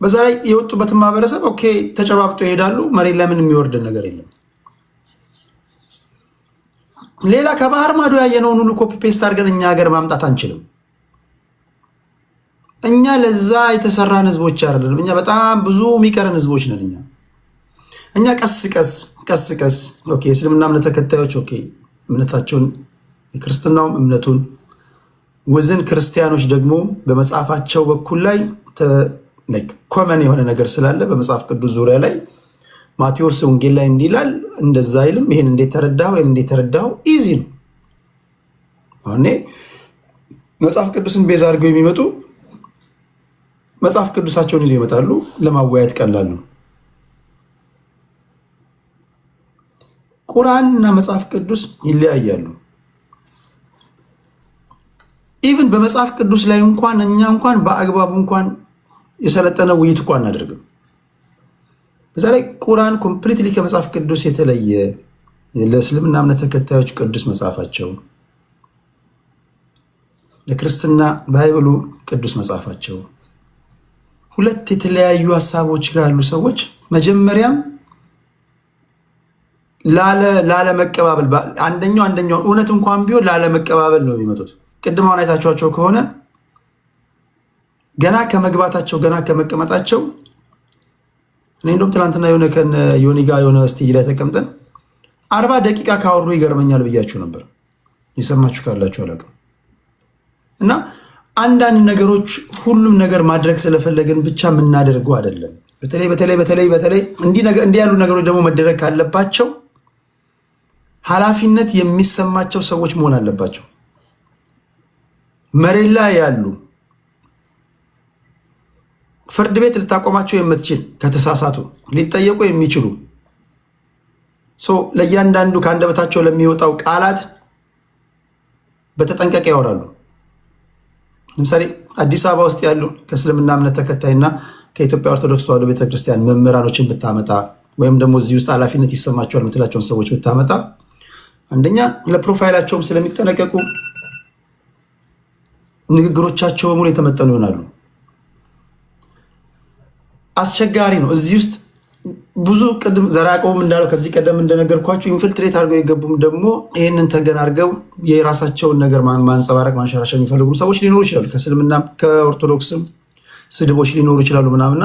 በዛ ላይ የወጡበትን ማህበረሰብ ኦኬ ተጨባብጦ ይሄዳሉ። መሬት ላይ ምን የሚወርድ ነገር የለም። ሌላ ከባህር ማዶ ያየነውን ሁሉ ኮፒ ፔስት አድርገን እኛ ሀገር ማምጣት አንችልም። እኛ ለዛ የተሰራን ህዝቦች አይደለም። እኛ በጣም ብዙ የሚቀረን ህዝቦች ነን። እኛ ቀስ ቀስ ኦኬ እስልምና እምነት ተከታዮች ኦኬ እምነታቸውን የክርስትናውም እምነቱን ወዘን ክርስቲያኖች ደግሞ በመጽሐፋቸው በኩል ላይ ኮመን የሆነ ነገር ስላለ በመጽሐፍ ቅዱስ ዙሪያ ላይ ማቴዎስ ወንጌል ላይ እንዲላል እንደዛ አይልም። ይሄን እንዴት ተረዳኸው? ኢዚ ነው። አሁን መጽሐፍ ቅዱስን ቤዛ አድርገው የሚመጡ መጽሐፍ ቅዱሳቸውን ይዘው ይመጣሉ። ለማወያየት ቀላል ነው። ቁርአን እና መጽሐፍ ቅዱስ ይለያያሉ። ኢቭን በመጽሐፍ ቅዱስ ላይ እንኳን እኛ እንኳን በአግባቡ እንኳን የሰለጠነ ውይይት እንኳን አናደርግም። እዛ ላይ ቁርአን ኮምፕሊትሊ ከመጽሐፍ ቅዱስ የተለየ ለእስልምና እምነት ተከታዮች ቅዱስ መጽሐፋቸው፣ ለክርስትና ባይብሉ ቅዱስ መጽሐፋቸው፣ ሁለት የተለያዩ ሀሳቦች ጋር ያሉ ሰዎች መጀመሪያም ላለመቀባበል አንደኛው እውነት እንኳን ቢሆን ላለመቀባበል ነው የሚመጡት። ቅድም አሁን አይታችኋቸው ከሆነ ገና ከመግባታቸው ገና ከመቀመጣቸው እኔ እንደውም ትናንትና የሆነ ዮኒ ጋር የሆነ ስቴጅ ላይ ተቀምጠን 40 ደቂቃ ካወሩ ይገርመኛል ብያችሁ ነበር። የሰማችሁ ካላችሁ አላውቅም። እና አንዳንድ ነገሮች ሁሉም ነገር ማድረግ ስለፈለግን ብቻ የምናደርገው አይደለም። በተለይ እንዲህ ያሉ ነገሮች ደግሞ መደረግ ካለባቸው ኃላፊነት የሚሰማቸው ሰዎች መሆን አለባቸው። መሬት ላይ ያሉ ፍርድ ቤት ልታቆማቸው የምትችል ከተሳሳቱ ሊጠየቁ የሚችሉ ለእያንዳንዱ ከአንደበታቸው ለሚወጣው ቃላት በተጠንቀቅ ያወራሉ። ለምሳሌ አዲስ አበባ ውስጥ ያሉ ከእስልምና እምነት ተከታይና ከኢትዮጵያ ኦርቶዶክስ ተዋሕዶ ቤተክርስቲያን መምህራኖችን ብታመጣ ወይም ደግሞ እዚህ ውስጥ ኃላፊነት ይሰማቸዋል የምትላቸውን ሰዎች ብታመጣ አንደኛ ለፕሮፋይላቸውም ስለሚጠነቀቁ ንግግሮቻቸው በሙሉ የተመጠኑ ይሆናሉ። አስቸጋሪ ነው። እዚህ ውስጥ ብዙ ቅድም ዘራቆም እንዳለው ከዚህ ቀደም እንደነገርኳቸው ኢንፊልትሬት አድርገው የገቡም ደግሞ ይህንን ተገን አድርገው የራሳቸውን ነገር ማንጸባረቅ ማንሸራሸር የሚፈልጉም ሰዎች ሊኖሩ ይችላሉ። ከእስልምና ከኦርቶዶክስም ስድቦች ሊኖሩ ይችላሉ ምናምና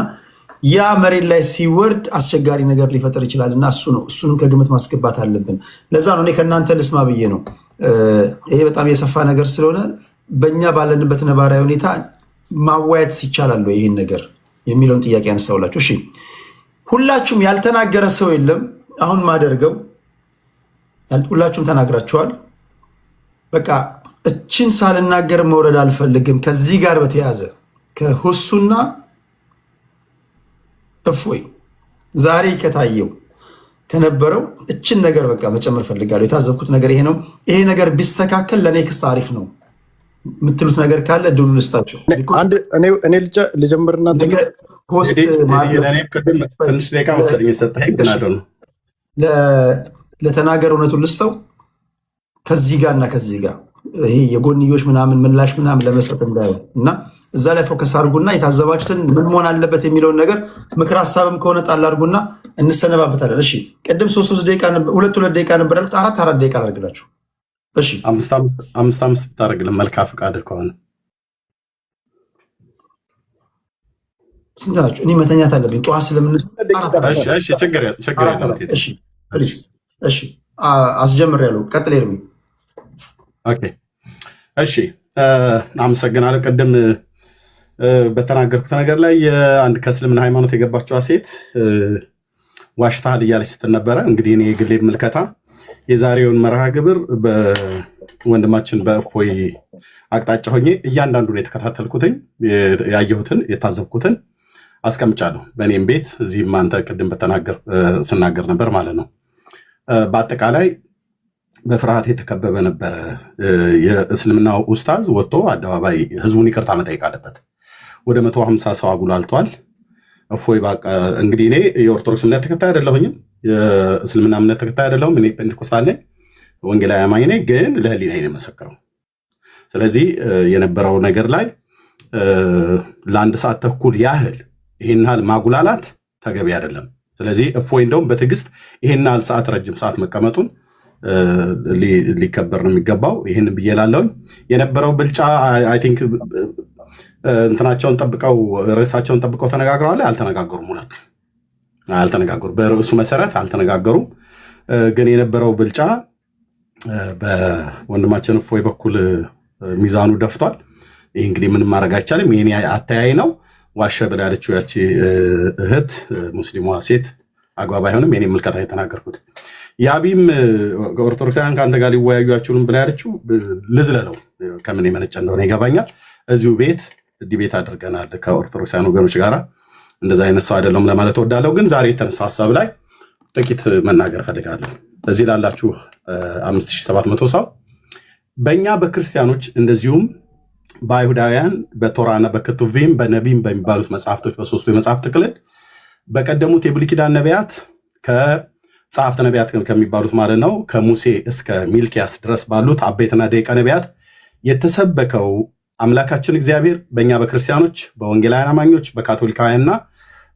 ያ መሬት ላይ ሲወርድ አስቸጋሪ ነገር ሊፈጠር ይችላል እና እሱንም ከግምት ማስገባት አለብን። ለዛ ነው እኔ ከእናንተ ልስማ ብዬ ነው። ይሄ በጣም የሰፋ ነገር ስለሆነ በእኛ ባለንበት ነባራዊ ሁኔታ ማዋየት ይቻላል ይህን ነገር የሚለውን ጥያቄ ያነሳውላችሁ። እሺ ሁላችሁም ያልተናገረ ሰው የለም። አሁን ማደርገው ሁላችሁም ተናግራችኋል። በቃ እችን ሳልናገር መውረድ አልፈልግም። ከዚህ ጋር በተያያዘ ከሁሱና እፎይ ዛሬ ከታየው ከነበረው እችን ነገር በቃ መጨመር ፈልጋለሁ። የታዘብኩት ነገር ይሄ ነው። ይሄ ነገር ቢስተካከል ለኔክስት አሪፍ ነው የምትሉት ነገር ካለ እድሉ ልስጣቸው። እኔ ልጀምርና ትንሽ ደቂቃ መሰለኝ የሰጠኸኝ ግን አዶ ነው ለተናገር እውነቱን ልስጠው። ከዚህ ጋር እና ከዚህ ጋር ይሄ የጎንዮሽ ምናምን ምላሽ ምናምን ለመስጠት እንዳይሆን እና እዛ ላይ ፎከስ አድርጉና የታዘባችሁትን ምን መሆን አለበት የሚለውን ነገር ምክር ሀሳብም ከሆነ ጣል አድርጉና እንሰነባበታለን። እሺ ቅድም 3 ደቂቃ ሁለት ደቂቃ ነበር ያልኩት 4 ደቂቃ አድርግላችሁ። እሺ 5 ብታደርግልን መልካም ፈቃድ ከሆነ ስንት ናችሁ? እኔ መተኛት አለብኝ ጠዋት እሺ አስጀምሬያለሁ። ቀጥል ኤርሚ። እሺ አመሰግናለሁ። ቅድም በተናገርኩት ነገር ላይ አንድ ከእስልምና ሃይማኖት የገባችዋ ሴት ዋሽታል እያለች ስትል ነበረ። እንግዲህ እኔ የግሌ ምልከታ የዛሬውን መርሃ ግብር በወንድማችን በእፎይ አቅጣጫ ሆኜ እያንዳንዱን የተከታተልኩትኝ ያየሁትን የታዘብኩትን አስቀምጫለሁ። በእኔም ቤት እዚህም አንተ ቅድም ስናገር ነበር ማለት ነው። በአጠቃላይ በፍርሃት የተከበበ ነበረ። የእስልምናው ኡስታዝ ወጥቶ አደባባይ ህዝቡን ይቅርታ መጠየቅ አለበት። ወደ 150 ሰው አጉላልቷል። እፎይ እንግዲህ እኔ የኦርቶዶክስ እምነት ተከታይ አይደለሁኝም፣ የእስልምና እምነት ተከታይ አይደለሁም። እኔ ፔንቴኮስታል ነኝ፣ ወንጌላዊ አማኝ ነኝ። ግን ለህሊና ነው የመሰክረው። ስለዚህ የነበረው ነገር ላይ ለ1 ሰዓት ተኩል ያህል ይህን ያህል ማጉላላት ተገቢ አይደለም። ስለዚህ እፎይ እንደውም በትዕግስት ይህን ያህል ሰዓት ረጅም ሰዓት መቀመጡን ሊከበር ነው የሚገባው። ይህን ብዬ እላለሁኝ። የነበረው ብልጫ አይ ቲንክ እንትናቸውን ጠብቀው ርዕሳቸውን ጠብቀው ተነጋግረዋል። አልተነጋገሩም፣ ሁለቱ አልተነጋገሩም። በርዕሱ መሰረት አልተነጋገሩም። ግን የነበረው ብልጫ በወንድማችን እፎይ በኩል ሚዛኑ ደፍቷል። ይህ እንግዲህ ምንም ማድረግ አይቻልም። ይህን አተያይ ነው። ዋሸ ብላ ያለችው ያቺ እህት ሙስሊሟ ሴት አግባብ አይሆንም። የኔ ምልከታ የተናገርኩት የአቢም ኦርቶዶክሳውያን ከአንተ ጋር ሊወያዩ አይችሉም ብላ ያለችው ልዝለለው ከምን የመነጨ እንደሆነ ይገባኛል። እዚሁ ቤት ዲቤት አድርገናል ከኦርቶዶክሳውያን ወገኖች ጋር። እንደዛ አይነት ሰው አይደለም ለማለት እወዳለሁ። ግን ዛሬ የተነሳ ሀሳብ ላይ ጥቂት መናገር ፈልጋለሁ። እዚህ ላላችሁ 5700 ሰው በእኛ በክርስቲያኖች እንደዚሁም በአይሁዳውያን በቶራና በክቱቪም በነቢም በሚባሉት መጽሐፍቶች በሶስቱ የመጽሐፍ ጥቅልል በቀደሙት የብሉይ ኪዳን ነቢያት ከጸሐፍተ ነቢያት ከሚባሉት ማለት ነው ከሙሴ እስከ ሚልኪያስ ድረስ ባሉት አበይትና ደቂቀ ነቢያት የተሰበከው አምላካችን እግዚአብሔር በእኛ በክርስቲያኖች በወንጌላውያን አማኞች በካቶሊካውያንና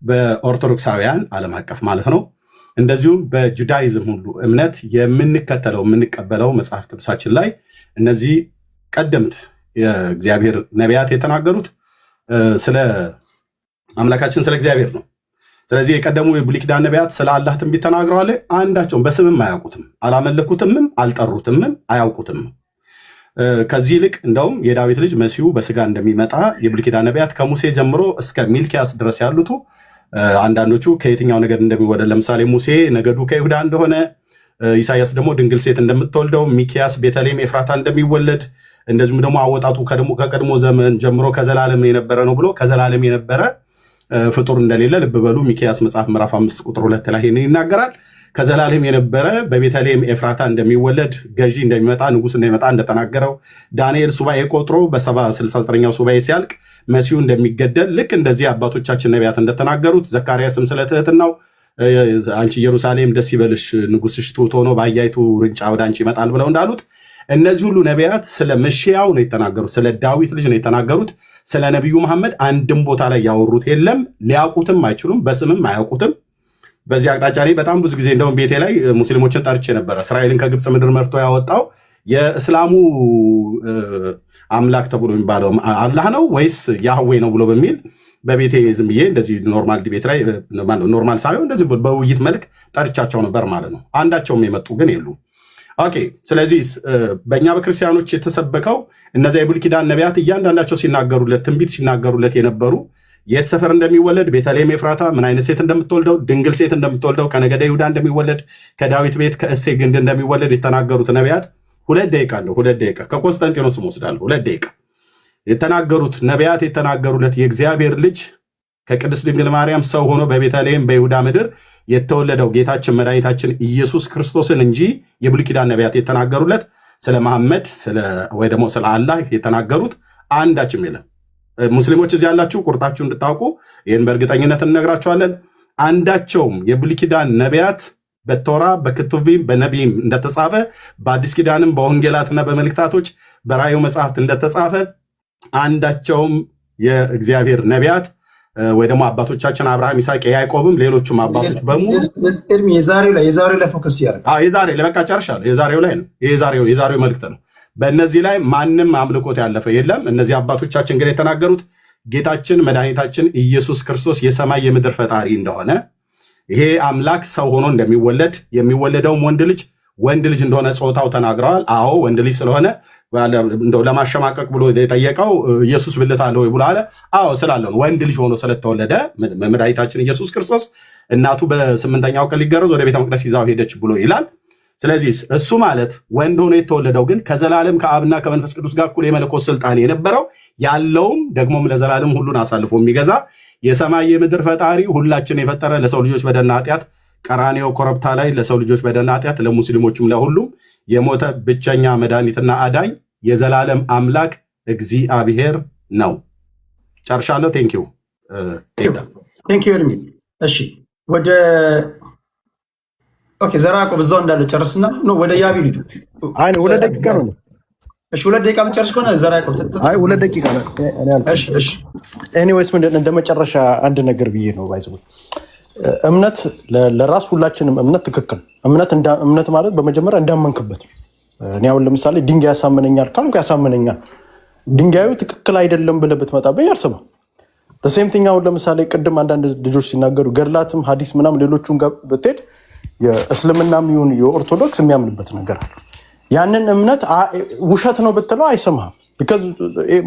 በኦርቶዶክሳውያን ዓለም አቀፍ ማለት ነው እንደዚሁም በጁዳይዝም ሁሉ እምነት የምንከተለው የምንቀበለው መጽሐፍ ቅዱሳችን ላይ እነዚህ ቀደምት የእግዚአብሔር ነቢያት የተናገሩት ስለ አምላካችን ስለ እግዚአብሔር ነው። ስለዚህ የቀደሙ የብሉይ ኪዳን ነቢያት ስለ አላህ ትንቢት ተናግረዋል። አንዳቸውም በስምም አያውቁትም፣ አላመለኩትምም፣ አልጠሩትምም፣ አያውቁትም። ከዚህ ይልቅ እንደውም የዳዊት ልጅ መሲሁ በስጋ እንደሚመጣ የብሉይ ኪዳን ነቢያት ከሙሴ ጀምሮ እስከ ሚልኪያስ ድረስ ያሉት አንዳንዶቹ ከየትኛው ነገድ እንደሚወለድ ለምሳሌ ሙሴ ነገዱ ከይሁዳ እንደሆነ፣ ኢሳያስ ደግሞ ድንግል ሴት እንደምትወልደው፣ ሚኪያስ ቤተልሔም ኤፍራታ እንደሚወለድ እንደዚሁም ደግሞ አወጣጡ ከቀድሞ ዘመን ጀምሮ ከዘላለም የነበረ ነው ብሎ ከዘላለም የነበረ ፍጡር እንደሌለ ልብ በሉ። ሚኪያስ መጽሐፍ ምዕራፍ 5 ቁጥር 2 ላይ ይህንን ይናገራል። ከዘላለም የነበረ በቤተልሔም ኤፍራታ እንደሚወለድ ገዢ እንደሚመጣ ንጉሥ እንደሚመጣ እንደተናገረው ዳንኤል ሱባኤ ቆጥሮ በ69ኛው ሱባኤ ሲያልቅ መሲሁ እንደሚገደል ልክ እንደዚህ አባቶቻችን ነቢያት እንደተናገሩት ዘካርያስም ስለ ትሕትናው አንቺ ኢየሩሳሌም ደስ ይበልሽ ንጉሥሽ ትሑት ሆኖ በአህያይቱ ውርንጫ ወደ አንቺ ይመጣል ብለው እንዳሉት እነዚህ ሁሉ ነቢያት ስለ መሺያው ነው የተናገሩት፣ ስለ ዳዊት ልጅ ነው የተናገሩት። ስለ ነቢዩ መሐመድ አንድም ቦታ ላይ ያወሩት የለም። ሊያውቁትም አይችሉም፣ በስምም አያውቁትም። በዚህ አቅጣጫ ላይ በጣም ብዙ ጊዜ እንደውም ቤቴ ላይ ሙስሊሞችን ጠርቼ ነበረ። እስራኤልን ከግብፅ ምድር መርቶ ያወጣው የእስላሙ አምላክ ተብሎ የሚባለው አላህ ነው ወይስ ያህዌ ነው ብሎ በሚል በቤቴ ዝም ብዬ እንደዚህ ኖርማል ዲቤት ላይ ኖርማል ሳይሆን እንደዚህ በውይይት መልክ ጠርቻቸው ነበር ማለት ነው። አንዳቸውም የመጡ ግን የሉ። ኦኬ። ስለዚህ በእኛ በክርስቲያኖች የተሰበከው እነዚያ የብሉይ ኪዳን ነቢያት እያንዳንዳቸው ሲናገሩለት ትንቢት ሲናገሩለት የነበሩ የት ሰፈር እንደሚወለድ ቤተልሔም ኤፍራታ ምን አይነት ሴት እንደምትወልደው ድንግል ሴት እንደምትወልደው ከነገደ ይሁዳ እንደሚወለድ ከዳዊት ቤት ከእሴይ ግንድ እንደሚወለድ የተናገሩት ነቢያት 2 ደቂቃ ነው። 2 ደቂቃ ከኮንስታንቲኖስ ወስዳለሁ። 2 ደቂቃ የተናገሩት ነቢያት የተናገሩለት የእግዚአብሔር ልጅ ከቅድስት ድንግል ማርያም ሰው ሆኖ በቤተልሔም በይሁዳ ምድር የተወለደው ጌታችን መድኃኒታችን ኢየሱስ ክርስቶስን እንጂ የብሉይ ኪዳን ነቢያት የተናገሩለት ስለ መሐመድ ወይ ደግሞ ስለ አላህ የተናገሩት አንዳችም የለም። ሙስሊሞች እዚህ ያላችሁ ቁርጣችሁ እንድታውቁ ይህን በእርግጠኝነት እንነግራችኋለን። አንዳቸውም የብሉይ ኪዳን ነቢያት በቶራ በክቱቪም በነቢይም እንደተጻፈ በአዲስ ኪዳንም በወንጌላትና በመልእክታቶች በራእዩ መጽሐፍት እንደተጻፈ አንዳቸውም የእግዚአብሔር ነቢያት ወይ ደግሞ አባቶቻችን አብርሃም፣ ይስሐቅ፣ ያዕቆብም ሌሎችም አባቶች በሙሉ የዛሬው ላይ ፎከስ ያደርጋል። የዛሬ ለበቃ ጨርሻለሁ። የዛሬው ላይ ነው። የዛሬው መልእክት ነው። በእነዚህ ላይ ማንም አምልኮት ያለፈ የለም። እነዚህ አባቶቻችን ግን የተናገሩት ጌታችን መድኃኒታችን ኢየሱስ ክርስቶስ የሰማይ የምድር ፈጣሪ እንደሆነ ይሄ አምላክ ሰው ሆኖ እንደሚወለድ የሚወለደውን ወንድ ልጅ እንደሆነ ጾታው ተናግረዋል። አዎ ወንድ ልጅ ስለሆነ እንደው ለማሸማቀቅ ብሎ የጠየቀው ኢየሱስ ብልት አለው ብሎ አለ። አዎ ስላለው ወንድ ልጅ ሆኖ ስለተወለደ መድኃኒታችን ኢየሱስ ክርስቶስ እናቱ በ8ኛው ቀን ሊገረዝ ወደ ቤተ መቅደስ ይዛው ሄደች ብሎ ይላል። ስለዚህ እሱ ማለት ወንድ ሆኖ የተወለደው ግን ከዘላለም ከአብና ከመንፈስ ቅዱስ ጋር እኩል የመለኮት ስልጣን የነበረው ያለውም ደግሞም ለዘላለም ሁሉን አሳልፎ የሚገዛ የሰማይ የምድር ፈጣሪ ሁላችን የፈጠረ ለሰው ልጆች በደልና ኃጢአት ቀራንዮ ኮረብታ ላይ ለሰው ልጆች በደልና ኃጢአት ለሙስሊሞችም ለሁሉም የሞተ ብቸኛ መድኃኒትና አዳኝ የዘላለም አምላክ እግዚአብሔር ነው። ጨርሻለሁ። ቴንኪው ኤርሚ። እሺ ወደ ዘራ ያዕቆብ እዛው እንዳለ ጨርስና ወደ ያቢ ልጁ 2 ደቂቃ ነው። እሺ 2 ደቂቃ መጨረስ ከሆነ ዘራ ያቆም። አይ 2 ደቂቃ ነው። እሺ ኤኒዌይስ ምንድን እንደ መጨረሻ አንድ ነገር ብዬ ነው ባይዘው እምነት ለራስ ሁላችንም እምነት ትክክል እምነት ማለት በመጀመሪያ እንዳመንክበት ነው። እኔ አሁን ለምሳሌ ድንጋይ ያሳምነኛል ካልኩ ያሳምነኛል። ድንጋዩ ትክክል አይደለም ብለህ ብትመጣብኝ አልሰማም። ሴም ቲንግ አሁን ለምሳሌ ቅድም አንዳንድ ልጆች ሲናገሩ ገድላትም ሐዲስ ምናምን ሌሎቹን ጋር ብትሄድ የእስልምናም ይሁን የኦርቶዶክስ የሚያምንበት ነገር አለ። ያንን እምነት ውሸት ነው ብትለው አይሰማህም። ቢካዝ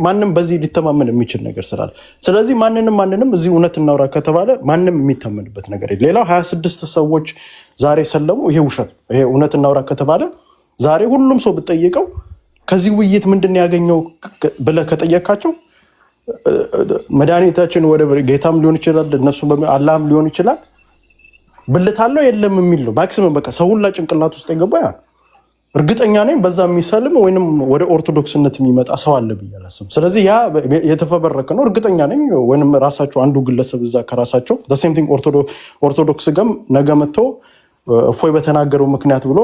ማንም በዚህ ሊተማመን የሚችል ነገር ስላለ፣ ስለዚህ ማንንም እዚህ እውነት እናውራ ከተባለ ማንም የሚታመንበት ነገር የለም። ሌላው 26 ሰዎች ዛሬ ሰለሙ፣ ይሄ ውሸት ነው። ይሄ እውነት እናውራ ከተባለ ዛሬ ሁሉም ሰው ብትጠይቀው ከዚህ ውይይት ምንድን ያገኘው ብለህ ከጠየካቸው መድኃኒታችን ወደ ጌታም ሊሆን ይችላል እነሱ አላህም ሊሆን ይችላል ብልታለው የለም የሚል ነው ማክሲመም። በቃ ሰው ሁላ ጭንቅላት ውስጥ የገባ ያ እርግጠኛ ነኝ በዛ የሚሰልም ወይንም ወደ ኦርቶዶክስነት የሚመጣ ሰው አለ ብዬ አላስብም። ስለዚህ ያ የተፈበረከ ነው እርግጠኛ ነኝ። ወይንም ራሳቸው አንዱ ግለሰብ እዛ ከራሳቸው the same thing ኦርቶዶክስ ጋም ነገ መጥቶ እፎይ በተናገረው ምክንያት ብሎ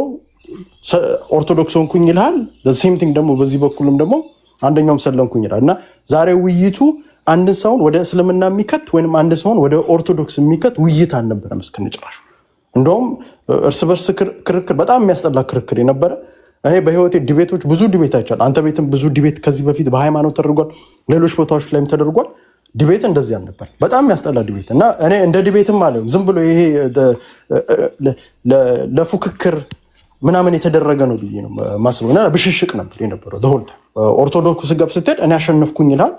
ኦርቶዶክስ ሆንኩኝ ይልሃል። the same thing ደግሞ በዚህ በኩልም ደግሞ አንደኛውም ሰለምኩኝ ይላል። እና ዛሬ ውይይቱ አንድን ሰውን ወደ እስልምና የሚከት ወይንም አንድ ሰውን ወደ ኦርቶዶክስ የሚከት ውይይት አልነበረም እስከነጭራሹ። እንደውም እርስ በርስ ክርክር በጣም የሚያስጠላ ክርክር የነበረ። እኔ በህይወቴ ዲቤቶች ብዙ ዲቤት አይቻል። አንተ ቤትም ብዙ ዲቤት ከዚህ በፊት በሃይማኖት ተደርጓል፣ ሌሎች ቦታዎች ላይም ተደርጓል። ዲቤት እንደዚህ አልነበር፣ በጣም የሚያስጠላ ዲቤት እና እኔ እንደ ዲቤትም አለ ዝም ብሎ ይሄ ለፉክክር ምናምን የተደረገ ነው ብዬ ነው ማስበው። እና ብሽሽቅ ነበር የነበረው ደሆል። ኦርቶዶክስ ጋር ስትሄድ እኔ አሸነፍኩኝ ይላል፣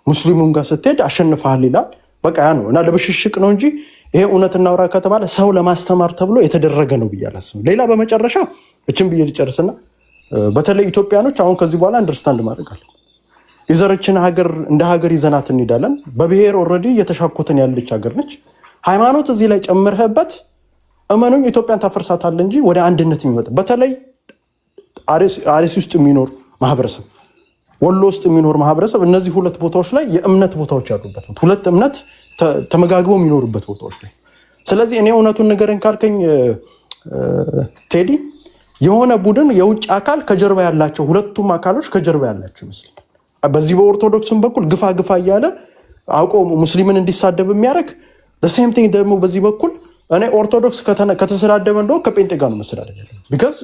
ሙስሊሙን ጋር ስትሄድ አሸንፈሃል ይላል። በቃ ያ ነው እና ለብሽሽቅ ነው እንጂ ይሄ እውነት እናውራ ከተባለ ሰው ለማስተማር ተብሎ የተደረገ ነው ብዬ አላስብም። ሌላ በመጨረሻ እችን ብዬ ልጨርስና በተለይ ኢትዮጵያኖች አሁን ከዚህ በኋላ አንደርስታንድ ማድረግ አለ። የዘረችን ሀገር እንደ ሀገር ይዘናት እንሄዳለን። በብሔር ኦልሬዲ እየተሻኮተን ያለች ሀገር ነች። ሃይማኖት እዚህ ላይ ጨምርህበት እመኑኝ ኢትዮጵያን ታፈርሳታል እንጂ ወደ አንድነት የሚመጣ በተለይ አርሲ ውስጥ የሚኖር ማህበረሰብ፣ ወሎ ውስጥ የሚኖር ማህበረሰብ እነዚህ ሁለት ቦታዎች ላይ የእምነት ቦታዎች ያሉበት ነው። ሁለት እምነት ተመጋግበው የሚኖሩበት ቦታዎች ላይ። ስለዚህ እኔ እውነቱን ንገረኝ ካልከኝ ቴዲ የሆነ ቡድን የውጭ አካል ከጀርባ ያላቸው ሁለቱም አካሎች ከጀርባ ያላቸው ይመስለኛል። በዚህ በኦርቶዶክስም በኩል ግፋ ግፋ እያለ አውቆ ሙስሊምን እንዲሳደብ የሚያደርግ the same thing ደግሞ በዚህ በኩል እኔ ኦርቶዶክስ ከተሰዳደበ እንደው ከጴንጤ ጋር ነው መሰዳደብ ያለው። ቢካዝ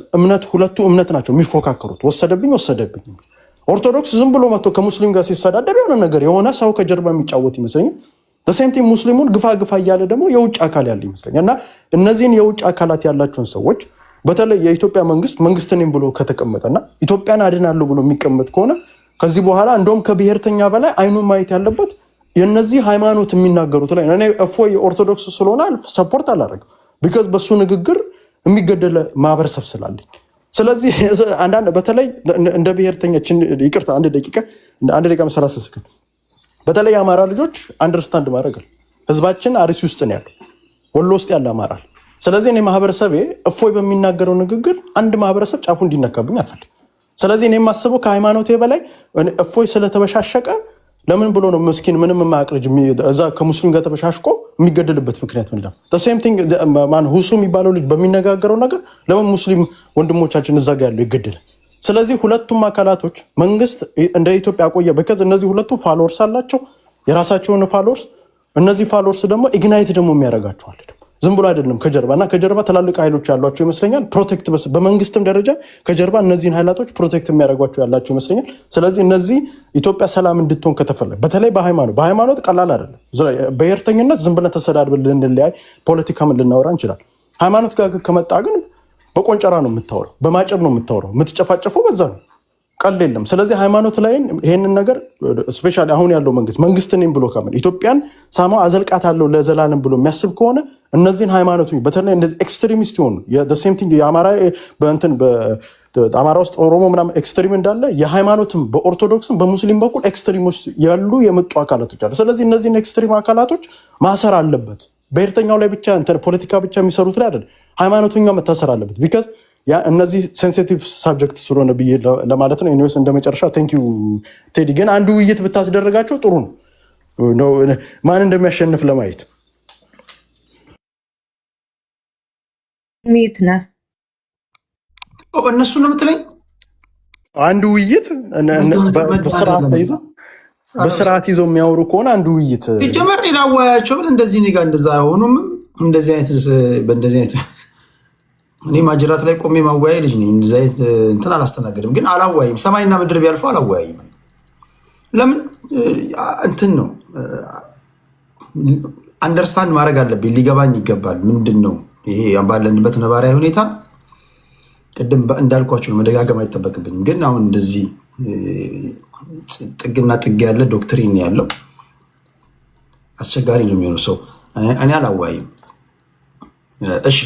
ሁለቱ እምነት ናቸው የሚፎካከሩት። ወሰደብኝ ኦርቶዶክስ ዝም ብሎ መጥቶ ከሙስሊም ጋር ሲሰዳደብ የሆነ ሰው ከጀርባ የሚጫወት ይመስለኛል። the same thing ሙስሊሙን ግፋ ግፋ እያለ ደግሞ የውጭ አካል ያለ ይመስለኛል። እና እነዚህን የውጭ አካላት ያላቸውን ሰዎች በተለይ የኢትዮጵያ መንግስት ነኝ ብሎ ከተቀመጠና ኢትዮጵያን አድናለሁ ብሎ የሚቀመጥ ከሆነ ከዚህ በኋላ እንደውም ከብሔርተኛ በላይ አይኑን ማየት ያለበት የነዚህ ሃይማኖት የሚናገሩት ላይ እኔ እፎይ ኦርቶዶክስ ስለሆነ ሰፖርት አላደረግም። ቢካዝ በሱ ንግግር የሚገደለ ማህበረሰብ ስላለኝ። ስለዚህ አንዳንድ በተለይ እንደ ብሔርተኛችን ይቅርታ አንድ ደቂቃ መሰላሰ ሰከንድ በተለይ የአማራ ልጆች አንደርስታንድ ማድረግ አለ። ህዝባችን አርሲ ውስጥ ነው ያለው፣ ወሎ ውስጥ ያለ አማራ። ስለዚህ እኔ ማህበረሰቤ እፎይ በሚናገረው ንግግር አንድ ማህበረሰብ ጫፉ እንዲነካብኝ አልፈልግም። ስለዚህ እኔ የማስበው ከሃይማኖቴ በላይ እፎይ ስለተበሻሸቀ ለምን ብሎ ነው ምስኪን ምንም የማያውቅ ልጅ እዛ ከሙስሊም ጋር ተበሻሽቆ የሚገደልበት ምክንያት ምንድን ነው? ሴም ቲንግ ሁሱ የሚባለው ልጅ በሚነጋገረው ነገር ለምን ሙስሊም ወንድሞቻችን እዛ ጋር ያለው ይገደላል? ስለዚህ ሁለቱም አካላቶች መንግስት እንደ ኢትዮጵያ ቆየ በከዝ እነዚህ ሁለቱም ፋሎወርስ አላቸው፣ የራሳቸውን ፋሎወርስ። እነዚህ ፋሎወርስ ደግሞ ኢግናይት ደግሞ የሚያደርጋቸዋል ዝም ብሎ አይደለም ከጀርባ ትላልቅ ኃይሎች ያሏቸው ይመስለኛል። ፕሮቴክት በመንግስትም ደረጃ ከጀርባ እነዚህን ኃይላቶች ፕሮቴክት የሚያደርጓቸው ያላቸው ይመስለኛል። ስለዚህ እነዚህ ኢትዮጵያ ሰላም እንድትሆን ከተፈለገ በተለይ በሃይማኖት ቀላል አይደለም። ብሔርተኝነት ዝም ብለን ተሰዳድበን ልንለያይ ፖለቲካም ልናወራ እንችላል። ሃይማኖት ጋር ከመጣ ግን በቆንጨራ ነው የምታወራው፣ በማጨድ ነው የምታወራው፣ የምትጨፋጨፈው በዛ ነው፣ ቀል የለም። ስለዚህ ሃይማኖት ላይ ይሄንን ነገር ስፔሻሊ አሁን ያለው መንግስት ነኝ ብሎ ከምን ኢትዮጵያን ሳማ አዘልቃት አለው ለዘላለም ብሎ የሚያስብ ከሆነ እነዚህን ሃይማኖቶች በተለይ እንደዚህ ኤክስትሪሚስት ይሆኑ the same thing በአማራ ውስጥ ኦሮሞ ምናምን ኤክስትሪም እንዳለ የሃይማኖትም በኦርቶዶክስም በሙስሊም በኩል ኤክስትሪሞች ያሉ የመጡ አካላቶች አሉ። ስለዚህ እነዚህን ኤክስትሪም አካላቶች ማሰር አለበት። ብሔርተኛው ላይ ብቻ ፖለቲካ ብቻ የሚሰሩት ላይ አይደል፣ ሃይማኖተኛው መታሰር አለበት። ቢካዝ ያ እነዚህ ሴንሲቲቭ ሳብጀክት ስለሆነ ብዬ ለማለት ነው። ኢኒዌይስ እንደመጨረሻ ቴንክ ዩ ቴዲ። ግን አንዱ ውይይት ብታስደረጋቸው ጥሩ ነው ማን እንደሚያሸንፍ ለማየት። ሚዩት ነህ እነሱ ነው የምትለኝ? አንዱ ውይይት በስርዓት ይዘው የሚያወሩ ከሆነ አንዱ ውይይት ሲጀመር ሌላ አወያያቸው ብል እንደዚህ እኔ ጋር እንደዛ አይሆኑም። እንደዚህ አይነት እኔ ማጅራት ላይ ቆሜ ማወያይ ልጅ ነኝ። እንደዚህ አይነት እንትን አላስተናገድም። ግን አላወያይም። ሰማይና ምድር ቢያልፉ አላወያይም። ለምን እንትን ነው አንደርስታንድ ማድረግ አለብኝ። ሊገባኝ ይገባል። ምንድን ነው ይሄ ባለንበት ነባራዊ ሁኔታ? ቅድም እንዳልኳቸው መደጋገም አይጠበቅብኝም። ግን አሁን እንደዚህ ጥግና ጥግ ያለ ዶክትሪን ያለው አስቸጋሪ ነው የሚሆኑ ሰው እኔ አላዋይም። እሺ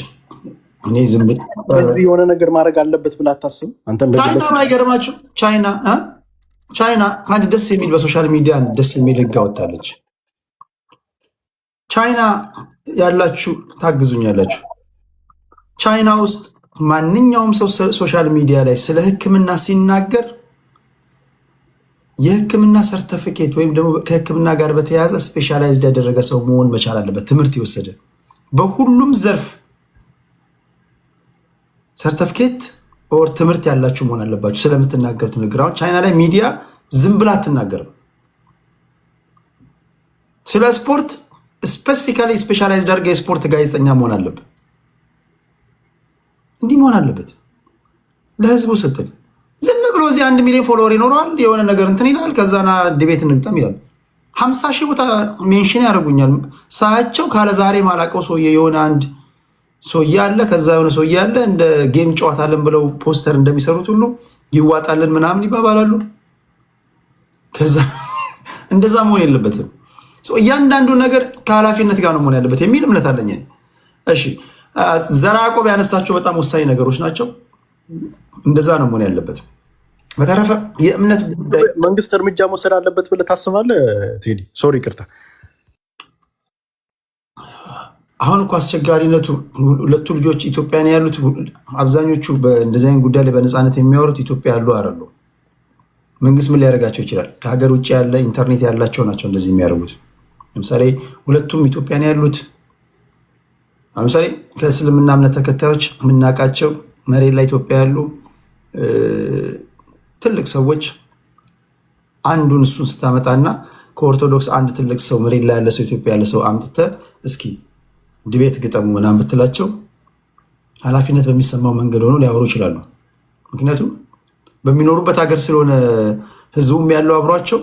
እኔ ዝም በዚህ የሆነ ነገር ማድረግ አለበት ብላ አታስብ አንተ? ቻይና ማይገርማችሁ ቻይና አንድ ደስ የሚል በሶሻል ሚዲያ ደስ የሚል ህግ አወጣለች። ቻይና ያላችሁ ታግዙኛላችሁ። ቻይና ውስጥ ማንኛውም ሰው ሶሻል ሚዲያ ላይ ስለ ሕክምና ሲናገር የሕክምና ሰርተፊኬት ወይም ደግሞ ከሕክምና ጋር በተያያዘ ስፔሻላይዝድ ያደረገ ሰው መሆን መቻል አለበት። ትምህርት የወሰደ በሁሉም ዘርፍ ሰርተፊኬት ኦር ትምህርት ያላችሁ መሆን አለባችሁ ስለምትናገሩት ንግግር። አሁን ቻይና ላይ ሚዲያ ዝም ብላ አትናገርም። ስለ ስፖርት ስፔሲፊካሊ ስፔሻላይዝድ አድርገ የስፖርት ጋዜጠኛ መሆን አለበት። እንዲህ መሆን አለበት ለህዝቡ ስትል። ዝም ብሎ እዚህ 1 ሚሊዮን ፎሎወር ይኖረዋል፣ የሆነ ነገር እንትን ይላል፣ ከዛና ዲቤት እንግጠም ይላል። 50 ሺህ ቦታ ሜንሽን ያደርጉኛል ሳያቸው። ካለ ዛሬ ማላቀው ሰውዬ የሆነ አንድ ሰውዬ አለ፣ ከዛ የሆነ ሰውዬ አለ፣ እንደ ጌም ጨዋታለን ብለው ፖስተር እንደሚሰሩት ሁሉ ይዋጣልን ምናምን ይባባላሉ። ከዛ እንደዛ መሆን የለበትም። እያንዳንዱ ነገር ከኃላፊነት ጋር ነው መሆን ያለበት የሚል እምነት አለኝ። እሺ ዘርዓ ያዕቆብ ያነሳቸው በጣም ወሳኝ ነገሮች ናቸው። እንደዛ ነው መሆን ያለበት። በተረፈ የእምነት ጉዳይ መንግስት እርምጃ መውሰድ አለበት ብለህ ታስባለህ ቴዲ? ሶሪ ይቅርታ። አሁን እኮ አስቸጋሪነቱ ሁለቱ ልጆች ኢትዮጵያ ነው ያሉት። አብዛኞቹ እንደዚህ አይነት ጉዳይ ላይ በነፃነት የሚያወሩት ኢትዮጵያ ያሉ አይደሉ። መንግስት ምን ሊያደርጋቸው ይችላል? ከሀገር ውጭ ያለ ኢንተርኔት ያላቸው ናቸው እንደዚህ የሚያደርጉት። ለምሳሌ ሁለቱም ኢትዮጵያ ነው ያሉት። ለምሳሌ ከእስልምና እምነት ተከታዮች የምናውቃቸው መሬት ላይ ኢትዮጵያ ያሉ ትልቅ ሰዎች አንዱን እሱን ስታመጣና ከኦርቶዶክስ አንድ ትልቅ ሰው መሬት ላይ ያለ ሰው ኢትዮጵያ ያለ ሰው አምጥተህ እስኪ ዲቤት ግጠሙ ምናምን ብትላቸው ኃላፊነት በሚሰማው መንገድ ሆኖ ሊያወሩ ይችላሉ። ምክንያቱም በሚኖሩበት ሀገር ስለሆነ ህዝቡም ያለው አብሯቸው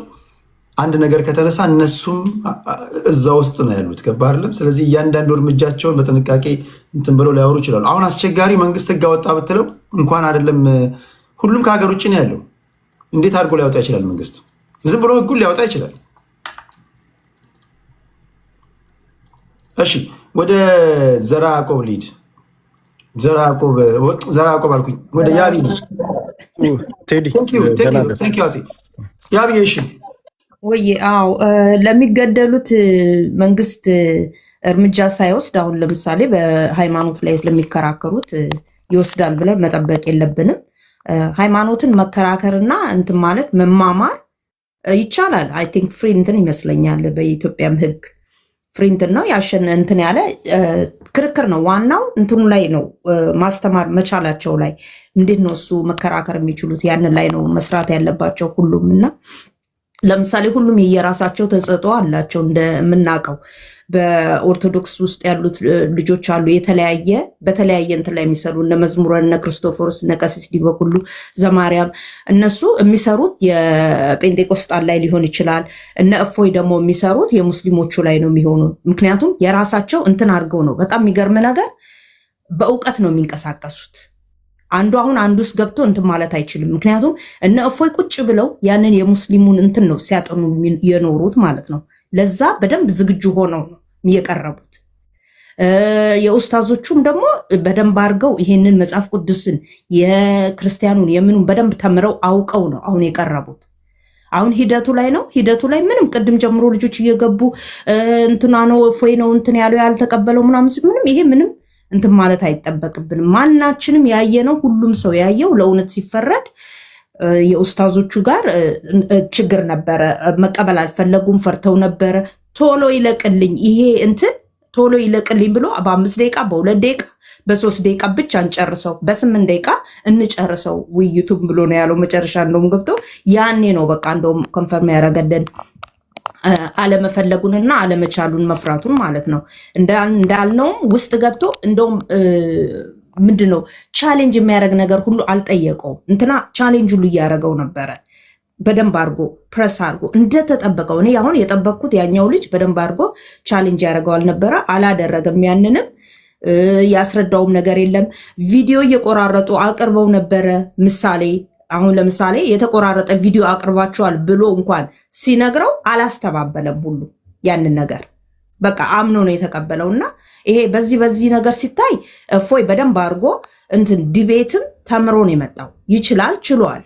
አንድ ነገር ከተነሳ እነሱም እዛ ውስጥ ነው ያሉት። ገባ አይደለም? ስለዚህ እያንዳንዱ እርምጃቸውን በጥንቃቄ እንትን ብለው ሊያወሩ ይችላሉ። አሁን አስቸጋሪ መንግስት ህግ አወጣ ብትለው እንኳን አይደለም ሁሉም ከሀገር ውጭ ነው ያለው። እንዴት አድርጎ ሊያወጣ ይችላል? መንግስት ዝም ብሎ ህጉን ሊያወጣ ይችላል። እሺ ወደ ዘርዓ ያዕቆብ ልሂድ። ዘርዓ ያዕቆብ አልኩኝ። ወደ ያቢ ያቢ እሺ ወይ? አዎ ለሚገደሉት መንግስት እርምጃ ሳይወስድ አሁን ለምሳሌ በሃይማኖት ላይ ስለሚከራከሩት ይወስዳል ብለን መጠበቅ የለብንም። ሃይማኖትን መከራከርና እንትን ማለት መማማር ይቻላል። አይ ቲንክ ፍሪ እንትን ይመስለኛል። በኢትዮጵያም ህግ ፍሪ እንትን ነው ያሸን እንትን ያለ ክርክር ነው። ዋናው እንትኑ ላይ ነው ማስተማር መቻላቸው ላይ እንዴት ነው እሱ መከራከር የሚችሉት ያንን ላይ ነው መስራት ያለባቸው ሁሉም። እና ለምሳሌ ሁሉም የየራሳቸው ተሰጥኦ አላቸው። እንደምናውቀው በኦርቶዶክስ ውስጥ ያሉት ልጆች አሉ በተለያየ እንትን ላይ የሚሰሩ እነ መዝሙረ እነ ክርስቶፎርስ እነ ቀሲስ ዲበኩሉ ዘማርያም እነሱ የሚሰሩት የጴንጤቆስጣን ላይ ሊሆን ይችላል። እነ እፎይ ደግሞ የሚሰሩት የሙስሊሞቹ ላይ ነው የሚሆኑ። ምክንያቱም የራሳቸው እንትን አድርገው ነው። በጣም የሚገርም ነገር በእውቀት ነው የሚንቀሳቀሱት። አንዱ አሁን አንዱ ውስጥ ገብቶ እንትን ማለት አይችልም። ምክንያቱም እነ እፎይ ቁጭ ብለው ያንን የሙስሊሙን እንትን ነው ሲያጠኑ የኖሩት ማለት ነው። ለዛ በደንብ ዝግጁ ሆነው ነው የቀረቡት። የኡስታዞቹም ደግሞ በደንብ አድርገው ይሄንን መጽሐፍ ቅዱስን የክርስቲያኑን የምኑን በደንብ ተምረው አውቀው ነው አሁን የቀረቡት። አሁን ሂደቱ ላይ ነው። ሂደቱ ላይ ምንም ቅድም ጀምሮ ልጆች እየገቡ እንትና ነው እፎይ ነው እንትን ያለው ያልተቀበለው ምናምን ምንም ይሄ ምንም እንትን ማለት አይጠበቅብንም። ማናችንም ያየነው ሁሉም ሰው ያየው ለእውነት ሲፈረድ የኡስታዞቹ ጋር ችግር ነበረ። መቀበል አልፈለጉም፣ ፈርተው ነበረ። ቶሎ ይለቅልኝ ይሄ እንትን ቶሎ ይለቅልኝ ብሎ በ5 ደቂቃ በ2 ደቂቃ በ3 ደቂቃ ብቻ እንጨርሰው፣ በ8 ደቂቃ እንጨርሰው ውይይቱም ብሎ ነው ያለው። መጨረሻ እንደውም ገብቶ ያኔ ነው በቃ እንደውም ኮንፈርም ያደረገልን አለመፈለጉንና አለመቻሉን መፍራቱን ማለት ነው። እንዳልነውም ውስጥ ገብቶ እንደውም ምንድነው ቻሌንጅ የሚያደርግ ነገር ሁሉ አልጠየቀው። እንትና ቻሌንጅ ሁሉ እያደረገው ነበረ በደንብ አድርጎ ፕረስ አድርጎ እንደተጠበቀው። እኔ አሁን የጠበቅኩት ያኛው ልጅ በደንብ አድርጎ ቻሌንጅ ያደርገው አልነበረ፣ አላደረገም። ያንንም ያስረዳውም ነገር የለም። ቪዲዮ እየቆራረጡ አቅርበው ነበረ። ምሳሌ አሁን ለምሳሌ የተቆራረጠ ቪዲዮ አቅርባቸዋል ብሎ እንኳን ሲነግረው አላስተባበለም ሁሉ ያንን ነገር በቃ አምኖ ነው የተቀበለውና ይሄ በዚህ ነገር ሲታይ እፎይ በደንብ አድርጎ እንትን ዲቤትም ተምሮ ነው የመጣው። ይችላል ችሏል።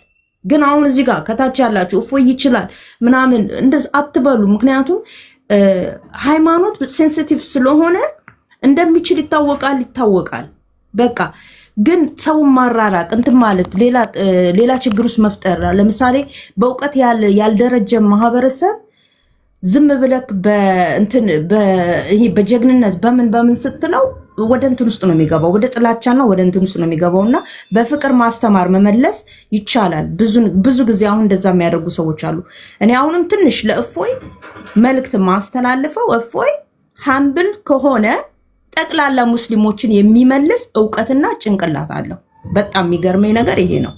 ግን አሁን እዚህ ጋር ከታች ያላችሁ እፎይ ይችላል ምናምን እንደዚህ አትበሉ። ምክንያቱም ሃይማኖት ሴንሲቲቭ ስለሆነ እንደሚችል ይታወቃል። በቃ ግን ሰው ማራራቅ እንትን ማለት ሌላ ችግር ውስጥ መፍጠር። ለምሳሌ በእውቀት ያልደረጀ ማህበረሰብ ዝም ብለክ በጀግንነት በምን ስትለው ወደ እንትን ውስጥ ነው የሚገባው፣ ወደ ጥላቻና ወደ እንትን ውስጥ ነው የሚገባው። እና በፍቅር ማስተማር መመለስ ይቻላል። ብዙ ጊዜ አሁን እንደዛ የሚያደርጉ ሰዎች አሉ። እኔ አሁንም ትንሽ ለእፎይ መልእክት ማስተላልፈው እፎይ ሃምብል ከሆነ ጠቅላላ ሙስሊሞችን የሚመልስ እውቀትና ጭንቅላት አለው። በጣም የሚገርመኝ ነገር ይሄ ነው።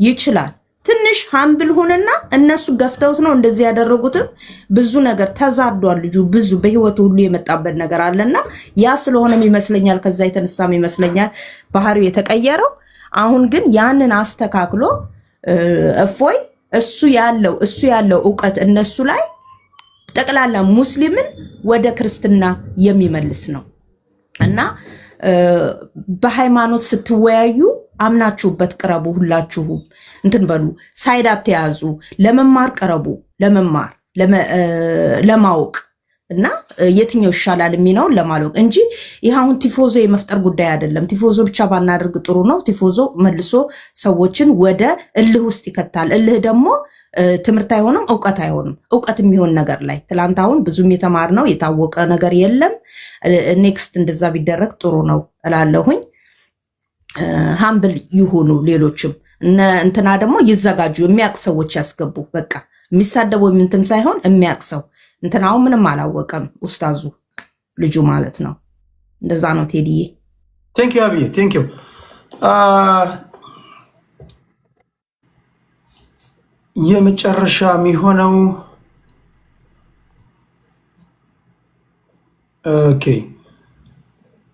ይችላል። ትንሽ ሃምብል ሆነና እነሱ ገፍተውት ነው እንደዚህ ያደረጉትም። ብዙ ነገር ተዛዷል ልጁ፣ ብዙ በህይወቱ ሁሉ የመጣበት ነገር አለና ያ ስለሆነም ይመስለኛል ከዛ የተነሳም ይመስለኛል ባህሪው የተቀየረው። አሁን ግን ያንን አስተካክሎ እፎይ እሱ ያለው እውቀት እነሱ ላይ ጠቅላላ ሙስሊምን ወደ ክርስትና የሚመልስ ነው እና በሃይማኖት ስትወያዩ አምናችሁበት ቅረቡ። ሁላችሁም እንትን በሉ፣ ሳይድ አትያዙ። ለመማር ቅረቡ፣ ለማወቅ እና የትኛው ይሻላል የሚለውን ለማወቅ እንጂ ይህ አሁን ቲፎዞ የመፍጠር ጉዳይ አይደለም። ቲፎዞ ብቻ ባናደርግ ጥሩ ነው። ቲፎዞ መልሶ ሰዎችን ወደ እልህ ውስጥ ይከታል። እልህ ደግሞ ትምህርት አይሆንም፣ እውቀት አይሆንም። እውቀት የሚሆን ነገር ላይ ትላንት አሁን ብዙም የተማርነው የታወቀ ነገር የለም። ኔክስት እንደዛ ቢደረግ ጥሩ ነው እላለሁኝ። ሃምብል ይሁኑ ሌሎችም እንትና ደግሞ ይዘጋጁ። የሚያውቅ ሰዎች ያስገቡ። በቃ የሚሳደቡ እንትን ሳይሆን የሚያውቅ ሰው እንትናው ምንም አላወቀም ኡስታዙ ልጁ ማለት ነው። እንደዛ ነው ቴዲዬ። ቴንክ ዩ አብዬ፣ ቴንክ ዩ። የመጨረሻ የሚሆነው ኦኬ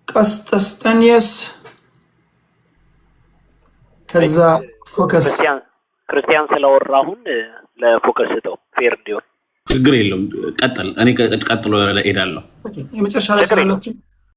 ቀስጠስጠንየስ ከዛ ፎከስ ክርስቲያን ስለወራሁን ለፎከስ ተው ፌር እንዲሆን ችግር የለውም። ቀጥል። እኔ ቀጥሎ እሄዳለሁ። የመጨረሻ ላይ ስላላችሁ